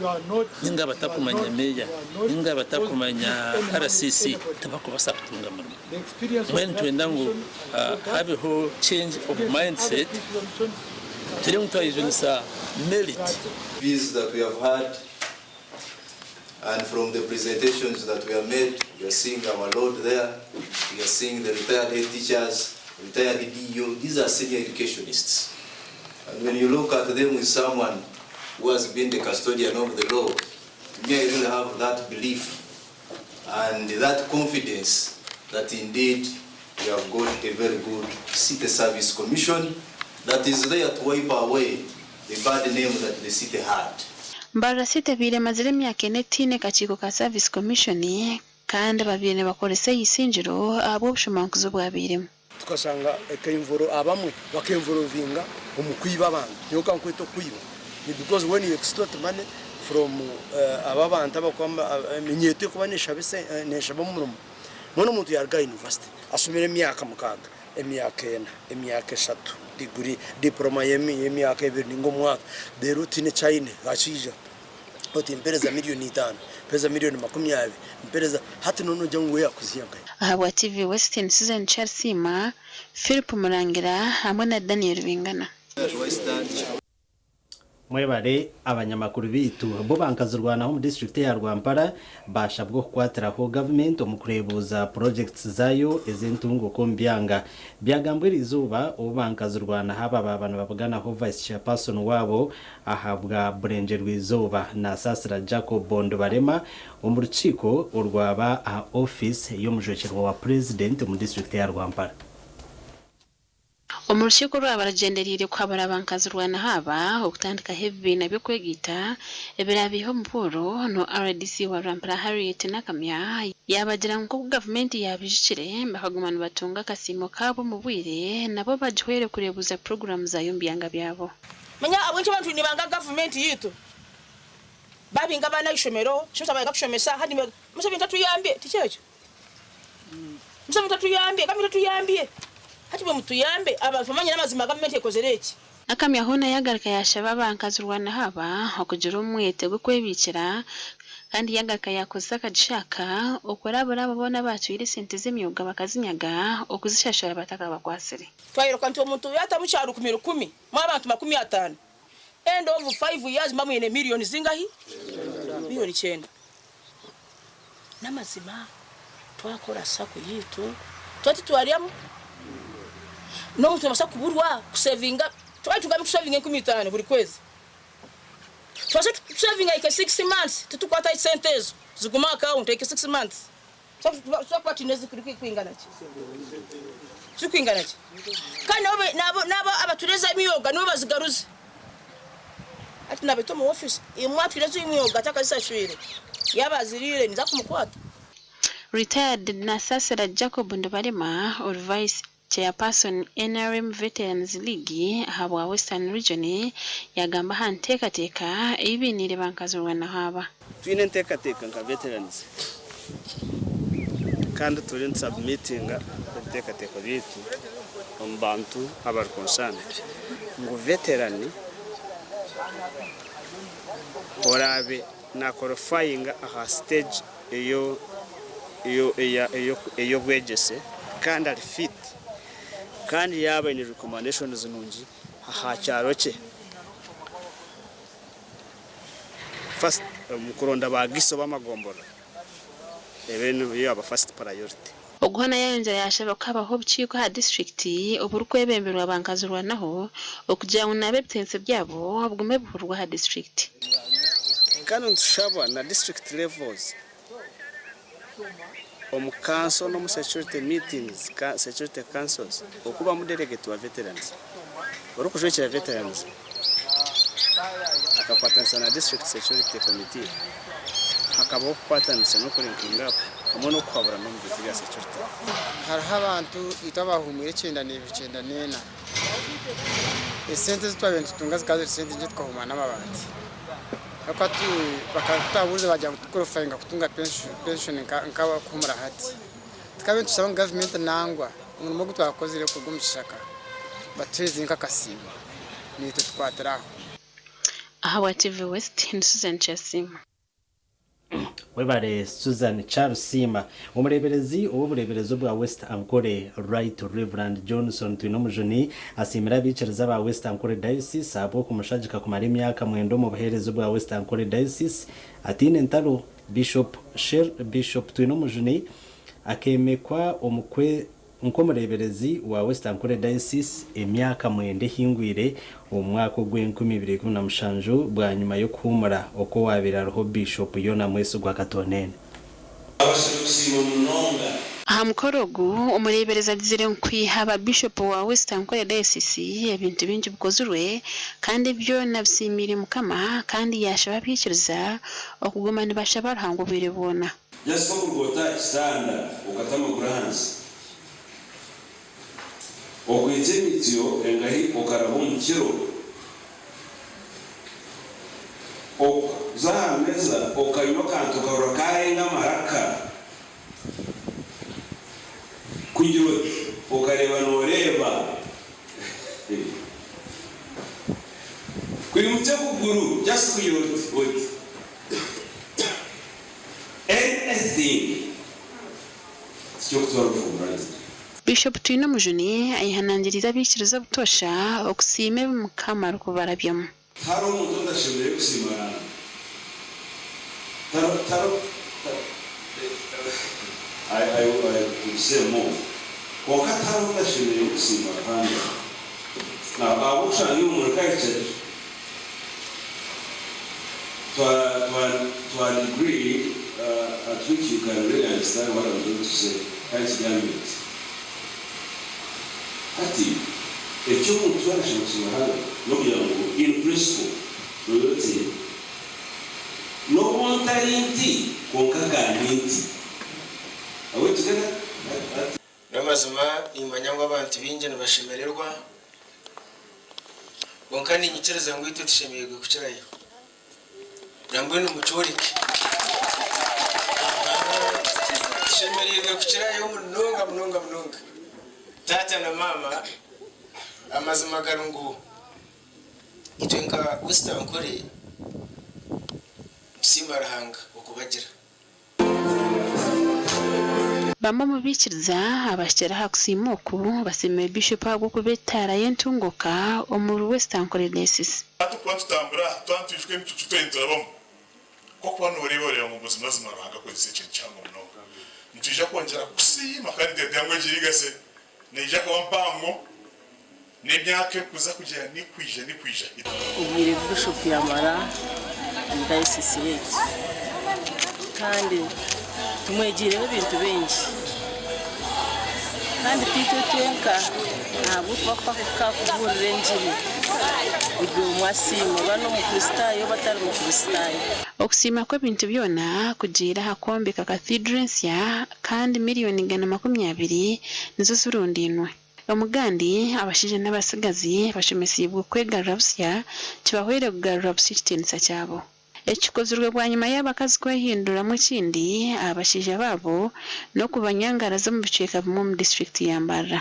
ninga batakumanya meya ninga batakumanya RCC tabakubasa kutunga muri when twenda ngo habeho change of mindset tiri mtu ayizunisa merit fees that we have had and from the presentations that we have made we are seeing our load there, we are seeing the retired head teachers, retired DO, these are senior educationists. And when you look at them with someone who has been the custodian of the law, you may really have that belief and that confidence that indeed we have got a very good city service commission that is there to wipe away the bad name that the city had. Mbarara City bire mazire myaka 4 kachiko ka service commission kandi babine bakorese yisinjiro abo bushomankuzo bwabiremo. Tukasanga ekayimvoro abamwe bakemvoro vinga umukwiba abantu nyoka nkweto kwiba ni because when you extort money from ababanta bakwamba menyete kubanisha bese nesha bamurumo none umuntu yarga university asumire myaka mukaga emyaka 4 emyaka 3 degree diploma emyaka 2 ngo mwaka the routine China gachija oti impereza milioni 5 pesa milioni 20 impereza hati nono jangu ya kuziyanga ahabwa TV Western Season Chelsea Philip Murangira hamwe na Daniel Bingana. Mwebare abanyamakuru bitu bo bankazurwana mu district ya Rwampara bashabwo kwatiraho government omukurebuza projects zayo ezentungo kombyanga byagambwe izuba ubankazurwana haba babana babugana ho vice chairperson wabo ahabwa Brengerwe izuba na Sasra Jacob Bondo barema umurukiko urwaba a office yo mujokero wa president mu district ya Rwampara. Omurukiko rw'abaragenderire kwabara bankazurwana haba okutandika heavy nabyo kwegita ebirabiho mpuro no RDC wa Rwampara Harriet Nakamya yabagira ngo government yabishikire bakagumana batunga kasimo kabo mu bwire nabo bajwere kurebuza program za yombyanga byabo. Manya abunchi bantu ni banga government yitu babinga bana ishomero shota baga kushomesa hadi musabe ntatu yambye tichecho musabe ntatu yambye kamira tuyambye hati bwe mutuyambe abafamanya namazima government ekozereki akamya hona yagarika yashaba bankazurwana haba okugira umwete gwo kwebikira kandi yagarika yakoze akadishaka okorabura babona batwire sente z'imyuga bakazinyaga okuzishashara bataka bakwasire twayiruka nti omuntu yatamucyaro 10 mu abantu 50 end of 5 years mamwene million zingahi million 9 namazima twakora sako yitu twati twariamu no muntu basa kuburwa kusavinga twatugamye kusavinga 15 buri kwezi twase kusavinga ike 6 months tutukwata sentes ziguma account ike 6 months so kwati nezi kuri kwingana ki kwingana ki kandi nabo abatureza imiyoga nibo bazigaruze ati nabeto mu office imwatureza imiyoga takazishashwire yabazirire niza kumukwata. Retired Nasasera Jacob Ndobarema or Vice Chairperson NRM Veterans League habwa Western Region yagamba hantekateka ibinire bankazurwana haba twine ntekateka nka veterans kandi turi submitting ntekateka bitu ombantu abar concerned ngo veteran orabe na qualifying aha stage iyo gwegese kandi ari fit kandi yaba ni recommendations nungi aha cyaro cye first mukuronda bagiso bamagombora ebenu yaba first priority Ogwana yanje yashaba kabaho biciko ha district uburkwebemberwa bankazurwanaho okugira ngo nabebitense byabo abgume buhurwa ha district kandi ntushaba na district levels council no security meetings security councils okuba mu delegate wa veterans orukujwekera veterans akapatansa na district security committee akabo kwatansa no kurinkinga hamwe no kwabura no mu biziga security hariho abantu itabahumire 9 esente zitwabentu tunga zikaze sente nje twahuma n'amabati akatu bakatabuze bajya gukorofayinga kutunga pension nkawa kumura hati tikabentu sabanga government nangwa umuntu mugu twakozire kugumishaka batwezi nkakasima nito twateraho aha wa TV West ni Susan Chasima webare Susan Charles umureberezi ubureberezo bwa West Ankole Right Reverend Johnson Twinomujoni asimira bicereza ba West Ankole Diocese abo kumushajika kumara imyaka mwendo mu buherezo bwa West Ankole Diocese atine ntaro Bishop Twinomujoni akemekwa omukwe umureberezi wa West Ankole Diocese emyaka mwende hingwire umwaka gw'2017 bwa nyuma yo kumura oko wabira roho Bishop Yona Mweso gwa Katonene Hamkorogu umurebereza dizire nkwihaba Bishop wa West Ankole Diocese ebintu bingi bukozurwe kandi byo nabsimire mukama kandi yashaba bikiriza okugoma nibashaba ruhango birebona just ko kurgota istanda ukatama kuranzi okwitemitiyo engahi okaraho mukiro zameza okayino kantu karokarenga maraka kugira ukareba noreba kuri mutse kuguru just kugira uti anything cyo kutorufumura Bishop Twinomujoni ayihanangiriza bikiriza butosha okusime mukamaro kubarabyamo hari umuntu ndashimye gusimana taro I could say more wakataro ndashimye gusimana kandi na abusha ni umurikaje to a degree at which you can really understand what I'm going to say as government ati ekyo muntu arashimye hano no byango in principle royote no montarinti konkaganiti awe tugenda namazima imanyangwa abantu binje nabashemererwa bonkani nyicereza ngo ito tushemeye gukirayo nangwe no mucorike shemereye gukirayo munonga tata na mama amazima garungu itwe nka Western Kore simbarahanga okubagira bamwe mu bikiriza abashyiraho kusimuku baseme bishop agwo kubetara yentunguka omuru Western Kore Diocese atukuba tutambura twantujwe n'itucu twenturabamo ko kubano bari mu buzima zimaranga ko ise kintu cyangwa mnoga ntuje kongera kusima kandi ndedangwe girigase neje ko mpamwo n'imyaka kuza kugera ni kwije ubwire bishop yamara Diocese yetu kandi tumwegireho ibintu benshi kandi twenka ntabwo twapfa kuburira injiri ibyo mwasimu bano mu Kristayo batari mu Kristayo okusima kw'ebintu byona kugira hakombeka cathedral ya kandi miliyoni 120 nizo zirundinwe omugandi abashije n'abasigazi bashomesibwe kwegarura busya kibahwere kugarura busya ekitenisa cyabo ekikozerwe bwa nyuma y'abakazi kwehindura mu kindi abashije babo no kubanyangara zo mu biceka mu district ya Mbarara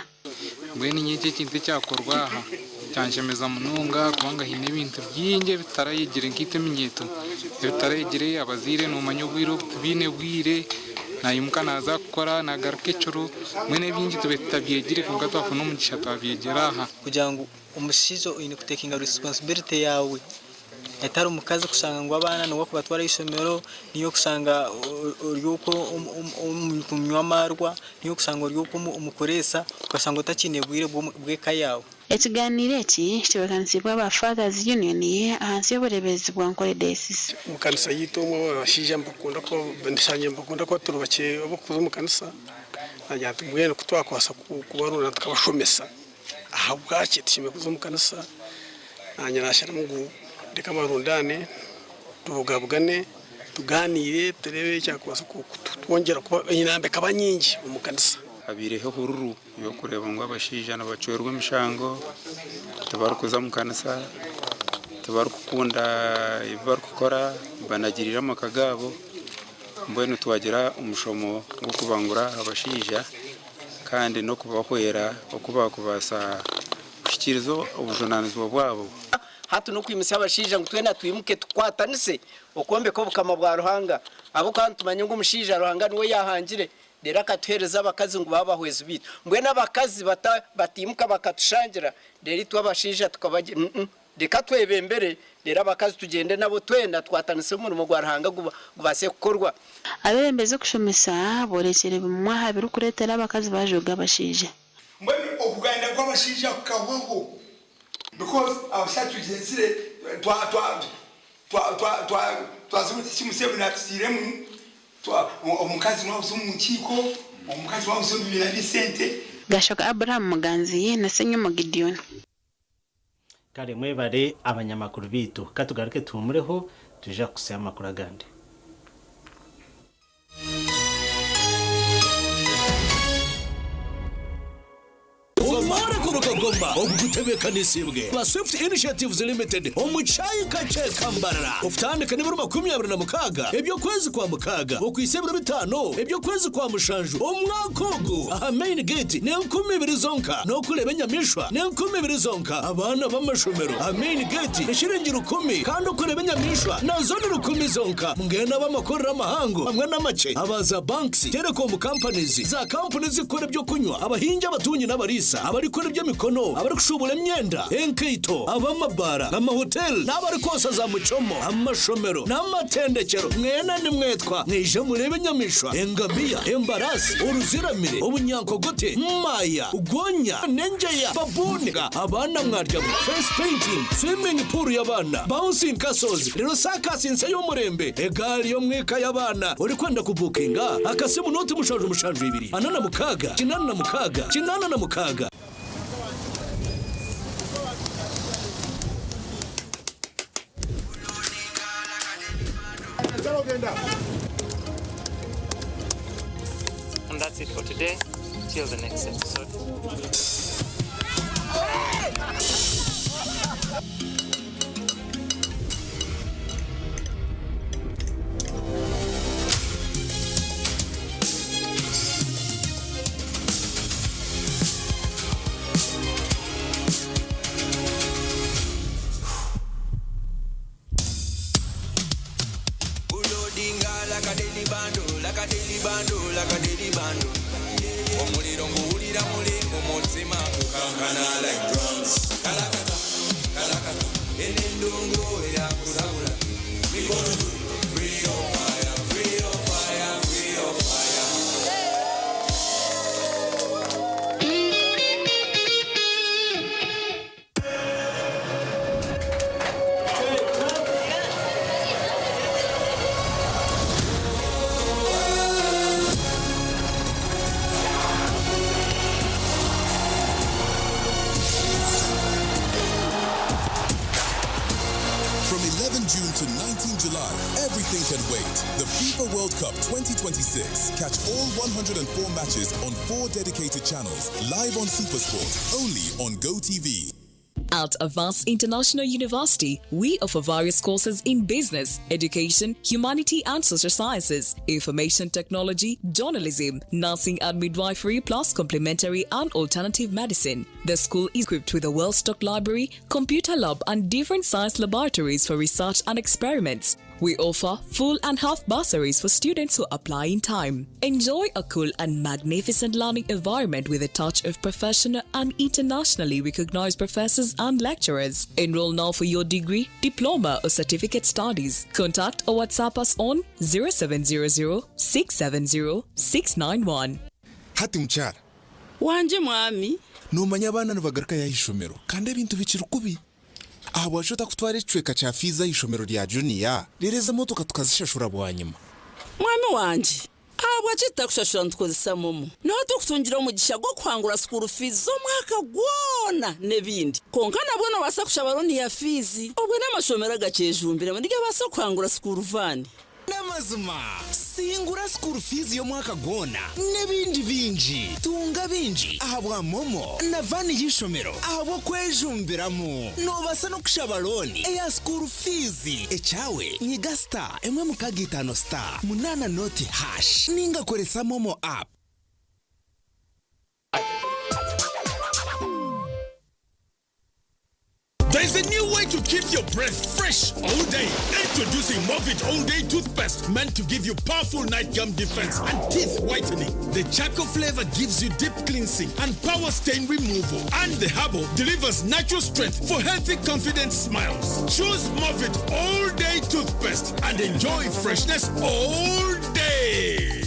mbweni nyiki kintu cyakorwa aha cyanshemeza mununga kubanga hine ibintu byinge bitarayigire nkiteminyeto bitarayigire abazire no manyobwiro tubine bwire nayimuka naza gukora nagaruke curu mwene byingi tubetabyegire kunga twafuna umugisha twabyegera aha kugira ngo umushizo ine kutekinga responsibility yawe etari umukazi kusanga ngo abana no kubatwara isomero niyo kusanga uryuko umnywa marwa niyo kusanga uryuko umukoresa ugasanga utakinebwire bweka yawe ekiganiro eki kibekanisiibwa aba Fathers Union ahansi y'oburebezi bwa Nkore Diocese mukanisa yitomwe abashija mbakunda ko bandishanye mbakunda ko turubake obukuza mukanisa ajya tumwene kutwakwasa kubarura tukabashomesa aha bwake tishime kuza mukanisa anyarashara mungu reka barundane tubugabugane tuganire turebe cyakwasa twongera kuba inambe kabanyingi umukanisa abireho hururu yo kureba ngo abashija n'abacwerwa imishango tabarukuza mukanisa tabarukunda ibarukora banagirira amakagabo mbone tuwagira umushomo wo kubangura abashija kandi no kubahwera okubakubasa kushikirizo ubujunanizwa bwabo hatu no kwimisa abashija ngo twena twimuke tukwatanise okombe ko bukama bwa ruhanga abo kandi tumanye ngo umushija ruhanga niwe yahangire rero akatuhereza abakazi ngo babahweze bitu mbwe n'abakazi batimuka bakatushangira rero twabashija tukabagira reka twebembere rero abakazi tugende nabo twenda twatanise umurimo gwa ruhanga gubase gukorwa abembeze kushomesa borekere mu mwaha biru kuretera abakazi bajoga abashije mbwe okuganda kw'abashija kukabweho because abashatugentsire twazimutse kimusebe natusiremu omukazi wabuze omukiko omukazi wabuze bibina bisente Gashoka Abraham Muganzi na Senyomo Gideon kare mwebare abanyamakuru bitu katugaruke tumureho tuja kusema amakuru agandi Omara kurukagomba ogutebeka nisibwe ba Swift Initiatives Limited omuchayi kache Kambarara ufitandika niburu 26 ebyo kwezi kwa mukaga okwisebura bitano ebyo kwezi kwa mushanju omwakogo aha main gate ne 12 zonka no kureba nyamishwa ne 12 zonka abana b'amashomero aha main gate nishiringira 10 kandi kureba nyamishwa nazo ni 10 zonka mungena b'amakorera amahango hamwe n'amace abaza banks telecom companies za companies zikora byo kunywa abahinja batunyi n'abarisa abari kuri byo mikono abari kushubura imyenda enkeito abamabara amahotel n'abari kosa za mucomo amashomero n'amatendekero mwena ni mwetwa nije murebe nyamishwa engabia embarasi uruziramire ubunyankogote maya ugonya nenjeya babunga abana mwarya face painting swimming pool y'abana bouncing castles rero sakasinse yo murembe egali yo mweka y'abana uri kwenda kubukinga akasimu noti mushanju 2 anana mukaga kinana na mukaga And that's it for today. Till the next episode. like a daily bando. Omuliro nguwulira mulingo mutima kukankana like drums. Kalakata, enendongo eyakulabula. We gonna do free your fire, free your fire, free your fire. June to 19 July, everything can wait. The FIFA World Cup 2026. Catch all 104 matches on 4 dedicated channels, live on SuperSport, only on GoTV. At Avance International University, we offer various courses in business, education, humanity and social sciences, information technology, journalism, nursing and midwifery, plus complementary and alternative medicine. The school is equipped with a well-stocked library, computer lab and different science laboratories for research and experiments. We offer full and half bursaries for students who apply in time. Enjoy a cool and magnificent learning environment with a touch of professional and internationally recognized professors and lecturers. Enroll now for your degree, diploma or certificate studies. Contact or WhatsApp us on 0700 670 691. Hati mchara wanje mwami numanya abana nubagaruka yahishomero kandi ibintu bikiri kubi. Aha washota kutwara icweka cha fiza y'ishomero rya junior rireza motoka tukazishashura bwanyuma. Mwami wanje abo acita kushashura ntkozisa momo no tukutungira umugisha gwo kwangura school fees zo mwaka gwona nebindi konka nabona basakusha baroni ya fizi obwe n'amashomero agacejumbira muri basa kwangura school van namazuma singura school fees yo mwaka gona nebindi binji tunga binji ahabwa momo na vani y'ishomero ahabo kwejumbiramo no basa no kushabaloni ya school fees echawe nyiga star emwe mukagitano star munana noti hash ninga koresa momo app. There's a new way to keep your breath fresh all day. Introducing Movit All Day Toothpaste, meant to give you powerful night gum defense and teeth whitening. The charcoal flavor gives you deep cleansing and power stain removal. And the herbal delivers natural strength for healthy, confident smiles. Choose Movit All Day Toothpaste and enjoy freshness all day.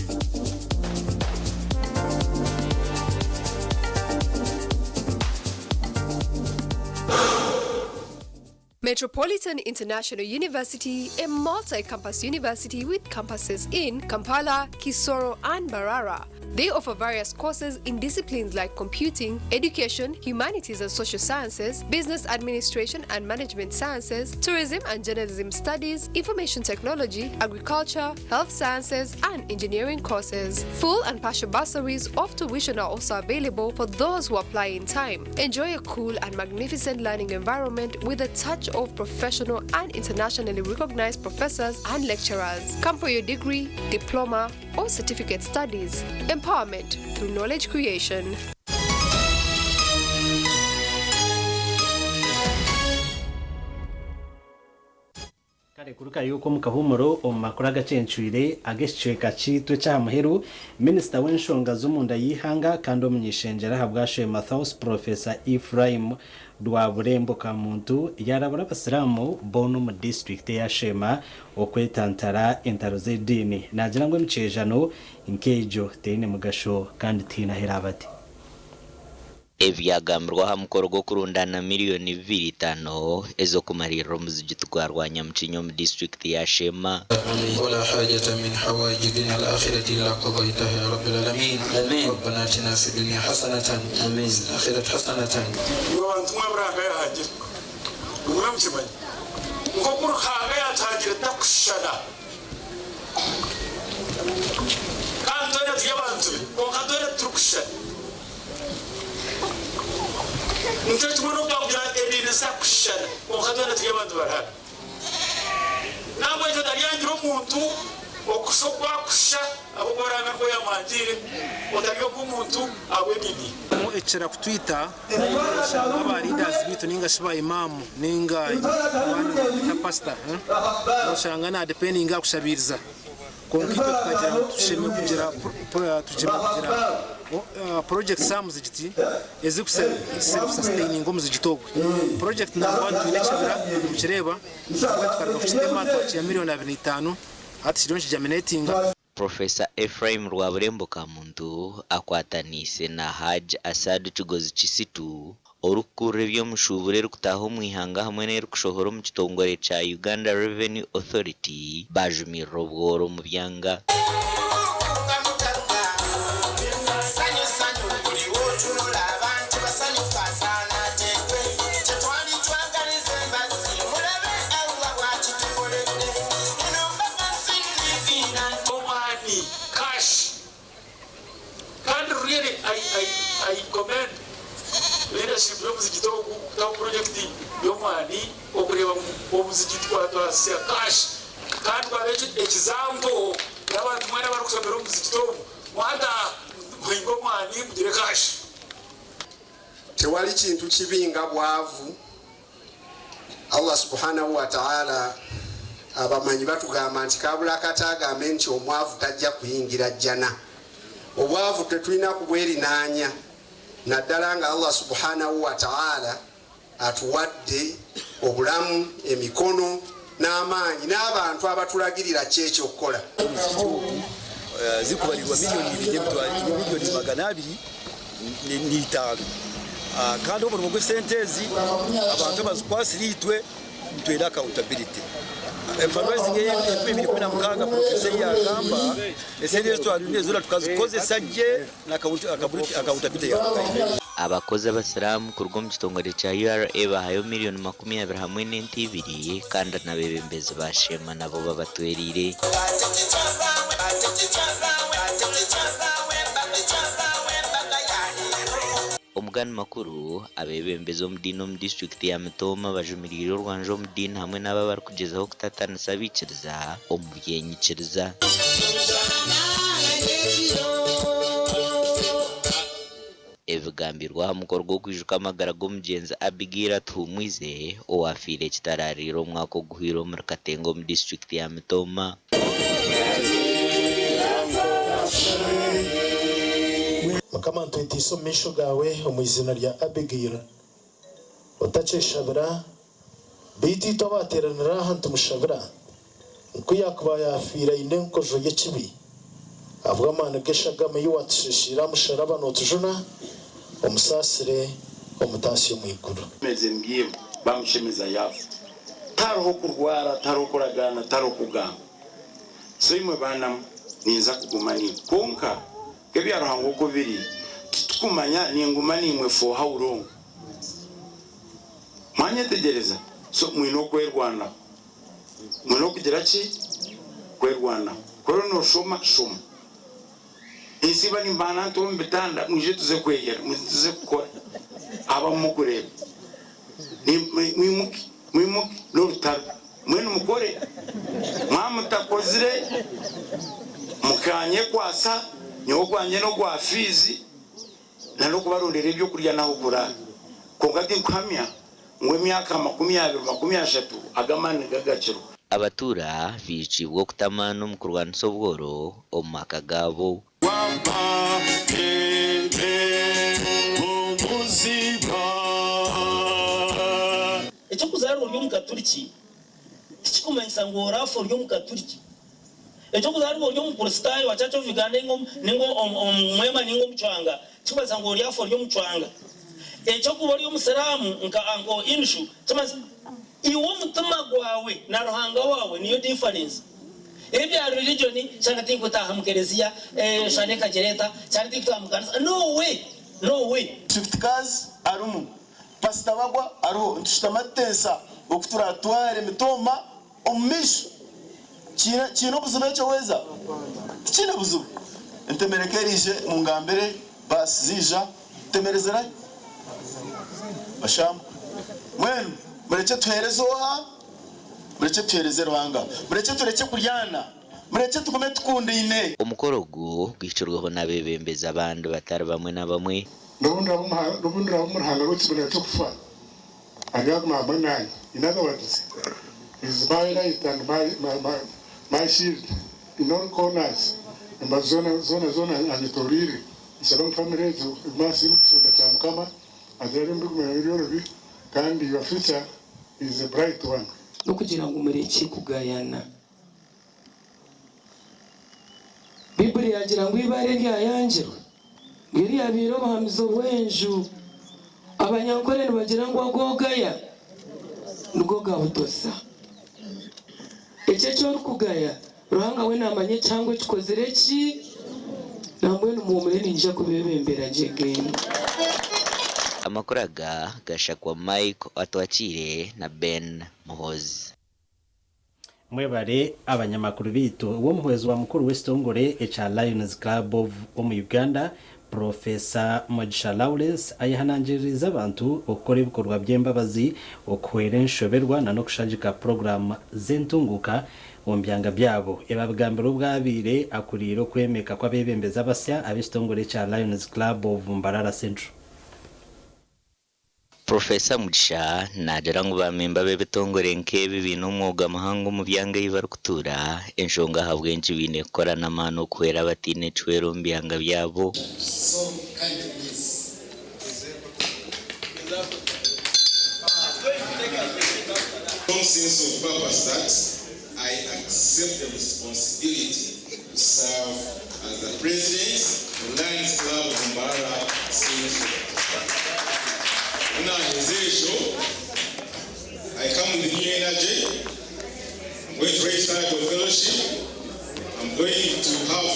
Metropolitan International University, a multi-campus university with campuses in Kampala, Kisoro, and Mbarara. They offer various courses in disciplines like computing, education, humanities and social sciences, business administration and management sciences, tourism and journalism studies, information technology, agriculture, health sciences, and engineering courses. Full and partial bursaries of tuition are also available for those who apply in time. Enjoy a cool and magnificent learning environment with a touch of professional and internationally recognized professors and lecturers. Come for your degree, diploma, or certificate studies. Empowerment through knowledge creation. Kare kuruka yuko mukahumuro omakuru agacencuire ageshweka citwe cyamuheru Minister w'enshonga z'umunda yihanga kandi omunyishenjera habwashe Mathaus Professor Ephraim Dwaburembo Kamuntu yarabura abasilamu bono mu district ya Shema okwetantara entaro z'edini nagira ngo micejano inkejo tene mugasho kandi tina herabati evyagambirwa hamukoro go kurundana miliyoni 2.5 ezo kumarira muzigiti gwarwanya mcinyo mu district ya Shema wala hajata min hawajidina al-akhirati illa qadaytaha ya rabbil alamin rabbana atina fid dunya hasanatan wa fil akhirati hasanatan wa antum abraka ya hajir ulam chimani ngo kur khaga ya tajir takshada kan tona tiyabantu ko kadona truksha Mtoto mmoja kwa edini sakushana wakadona tuyabantu barahari nabo ito daliyanjiro umuntu okusokwa kusha abo boranga ko yamanjire otariyo ku muntu abwedini mu echera kutwita aba leaders bitu ninga shiba imam ninga na pastor oshanga na depending kushabiriza konkito tukagira ngo tusheme kugira project samuzigiti ezi ku self sustaining omuzigitogwe project number 1 twinekibira mukireba twatwaraga ku sistema twakiya miliyoni 25 ati kironje germinating. Professor Ephraim Rwaburembo Kamuntu akwatanise na Haj Asad Kigozi Kisitu orukure byo mushubure rukutaho mwihanga hamwe ne rukushohoro mu kitongore cha Uganda Revenue Authority bajumiro bworo mu byanga I commend leadership y'omuzigitogu tawo project y'omwani okureba omuzigiti twatwasya cash kandi kwabecho example y'abantu mwene barakusomera omuzigitogu mwanda mwingo mwani mugire cash. Tewali kintu kibinga bwavu. Allah subhanahu wa ta'ala abamanyi batugamba nti kabula katagamba nti omwavu tajja kuyingira jjana. Obwavu tetulina kubwerinanya naddala nga Allah subhanahu wa ta'ala atuwadde obulamu emikono n'amaanyi n'abantu abatulagirira kyekyo okukola. Zikubalirwa miliyoni 2,205 kandi omulimu gw'esente ezi abantu bazikwasiritwe ntwera accountability. Fundraising y'ebibiri 2016 professor yagamba esente twalinde zura tukazikozesa je na accountability yakaye. Abakozi abasiramu ku rwo mu kitongore cya URA bahayo miliyoni 20 hamwe n'intibiri kandi n'abebembezi bashema nabo babatwerire. Omugani makuru abebembezi omudini mu district ya Mitoma bajumiriro rwanje omudini hamwe n'aba bari kugezaho kutatanisa bikiriza omubyenyikiriza. Evugambirwa mukorwa kwijuka amagara g'omugenzi Abigira Tuhumwize owafire kitarariro mwaka guhiro muri Katengo mu district ya Mitoma. Mukama ntwitiso misho gawe omwizina rya Abigira otaceshabira biti tobateranira hantu mushabira nkuyakuba yafira ine nkojo yekibi avuga mana geshagame yuwatishira musharaba notujuna omusasire omutasi mwikuru meze mbiye bamushemeza yafu taroho kurwara taroho kuragana taroho kugamba so imwe bana ninza kugumani konka kebi arohango ko biri tukumanya ni ngumani imwe fo haurongo manye tegereza so mwino kwerwana mwino kugira ki kwerwana koro no shoma isiba ni mbana to mbitanda mwije tuze kwegera mwije gukora aba mukureba ni mwimuki no rutaro mwene mukore mwamutakozire mukanye kwasa nyogwanye no gwafizi nano kubarondera ibyo kurya naho kurara kongati nkamya ngwe myaka 20 agamani gagaciro. Abatura bicibwo kutamana mu kurwanisa ubworo omaka gabo. Ecyo kuzarwa ryo mukaturiki kikumanyisa ngo rafo ryo mukaturiki ecyo kuzarwa ryo mukurstyle wachacho vigane ningo omwema ningo mchwanga kibaza ngo rafo ryo mchwanga ecyo kuba ryo musalamu nka ango inshu kimaze iwo mutuma gwawe na ruhanga wawe niyo difference. Ebya religion cyangwa tingo tahamukerezia shane kajereta cyangwa tingo tahamukanisa no way Swiftcars arumu pastor bagwa aruho ntushitamatesa okuturatware Mitoma omisho kino buzube cyo weza kino buzube entemerekerije mu ngambere bas zija temerezera basham mwenu mureke tuherezoha mureke tuhereze ruhanga mureke tureke kuryana mureke tugume tukunde ine. Omukorogo gicurwaho nabebembeza abandi batari bamwe na bamwe. Nobundira umuhanga w'ikibonero cyo kufa agaguma banani inaga wagize is my light and my shield in all corners zona azitorire isaba family zo masi tunatamkama azari mbugumirirobi kandi your future is a bright one. No kugira ngo umureke kugayana. Biblia yagira ngo ibare ryayanjirwe ngiri yabiro bahamizo bwenju abanyankorera bagira ngo agogaya nugo gabutosa icyo cyo kugaya ruhanga we namanye cyangwa kikozere ki namwe n'umumure ninja kubebembera jegeni. Amakuru gashakwa Mike atwakire na Ben Muhozi. Mwebare abanyamakuru bito uwo muhwezi wa mukuru w'Estongore echa Lions Club of Uganda Professor Mugisha Lawrence ayahanangiriza abantu okora ibikorwa by'embabazi okwera nshoberwa na no kushajika program zentunguka ombyanga byabo ebabagambira ubwabire akuriro kwemeka kwa bebembeza basya ab'Estongore echa Lions Club of Mbarara Central. Professor Mugisha najara ngo bamemba bebetongore nkebe bintu umwuga mahanga mu byanga yibarukutura enshonga habwenje bine korana mano kwera batine cwero mbyanga byabo. So kindness. Some sense of purpose that I accept the responsibility to serve as the president of Lions Club of Mbarara Central. I come with new energy. I'm going to raise type of fellowship. I'm going to have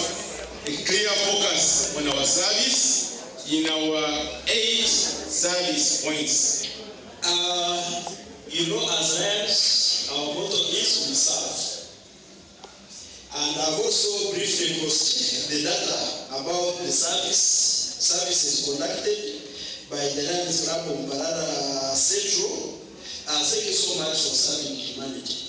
a clear focus on our service in our 8 service points. As Lions, our motto is we serve. And I've also briefly posted the data about the services conducted by the Lions Club of Mbarara Central. Thank you so much for serving humanity.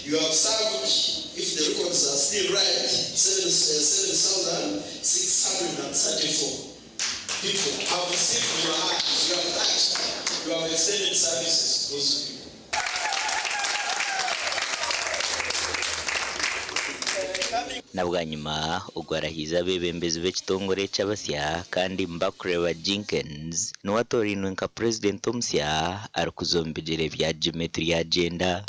You have served, if the records are still right, 7,634 people have received your heart, you have touched, you have extended services to those people. Nabwanyuma ugwarahiza bebembezi b'ekitongore cy'abasya kandi Mbakureba Jenkins n'uwatorino nka president omusya arikuzombegere bya geometry agenda.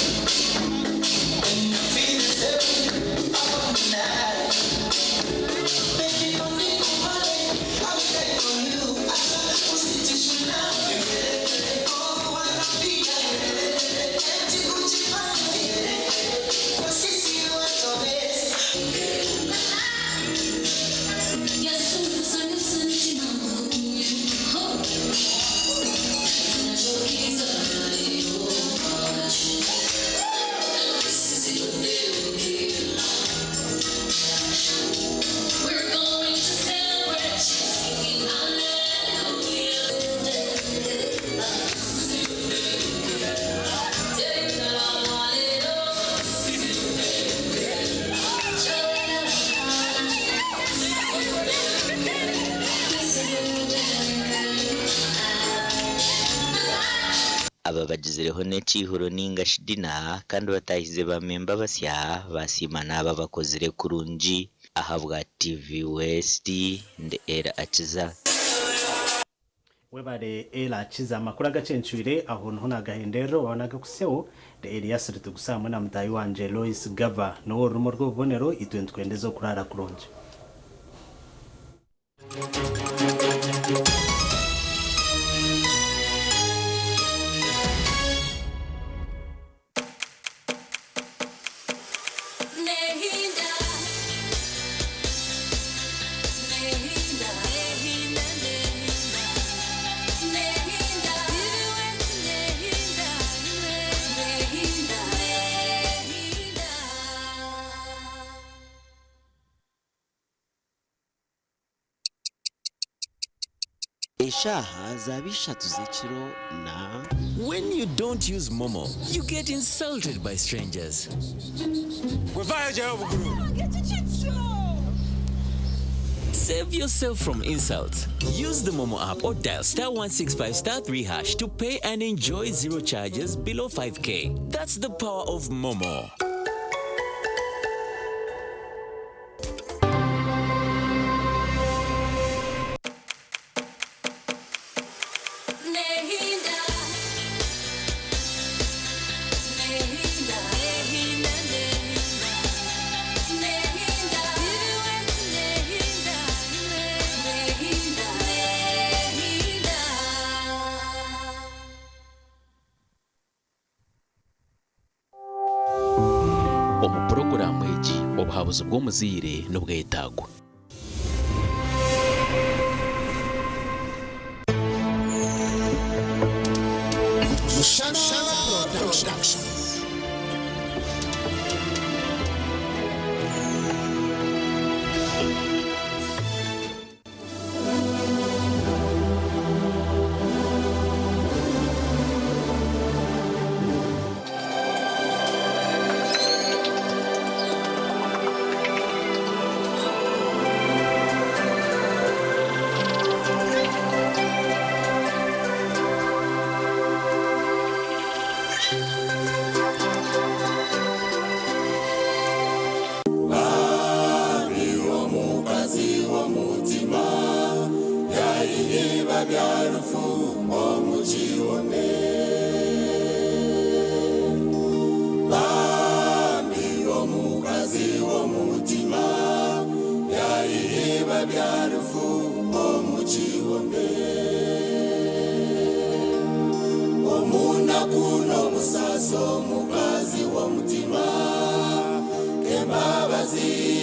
Aba bagizereho n'ekihuro n'ingashidina kandi batahize bamemba basya basimana aba bakozere kurungi ahabwa TV West nde era akiza. Webare era akiza amakuru agacencuire aho nho nagahendero wanaga kuseho de Elias ritugusamwe na mutayi wanje Lois Gava no rumo rw'ubonero itwendzo kurara kurungi. Eshaha zabisha tuzechiro na. When you don't use Momo, you get insulted by strangers. Save yourself from insults. Use the Momo app or dial *165*3# to pay and enjoy zero charges below 5K. That's the power of Momo. obuhabuzi bw'omuzaire n'obwetagwa. Production. Musaso mukazi wa mutima kembabazi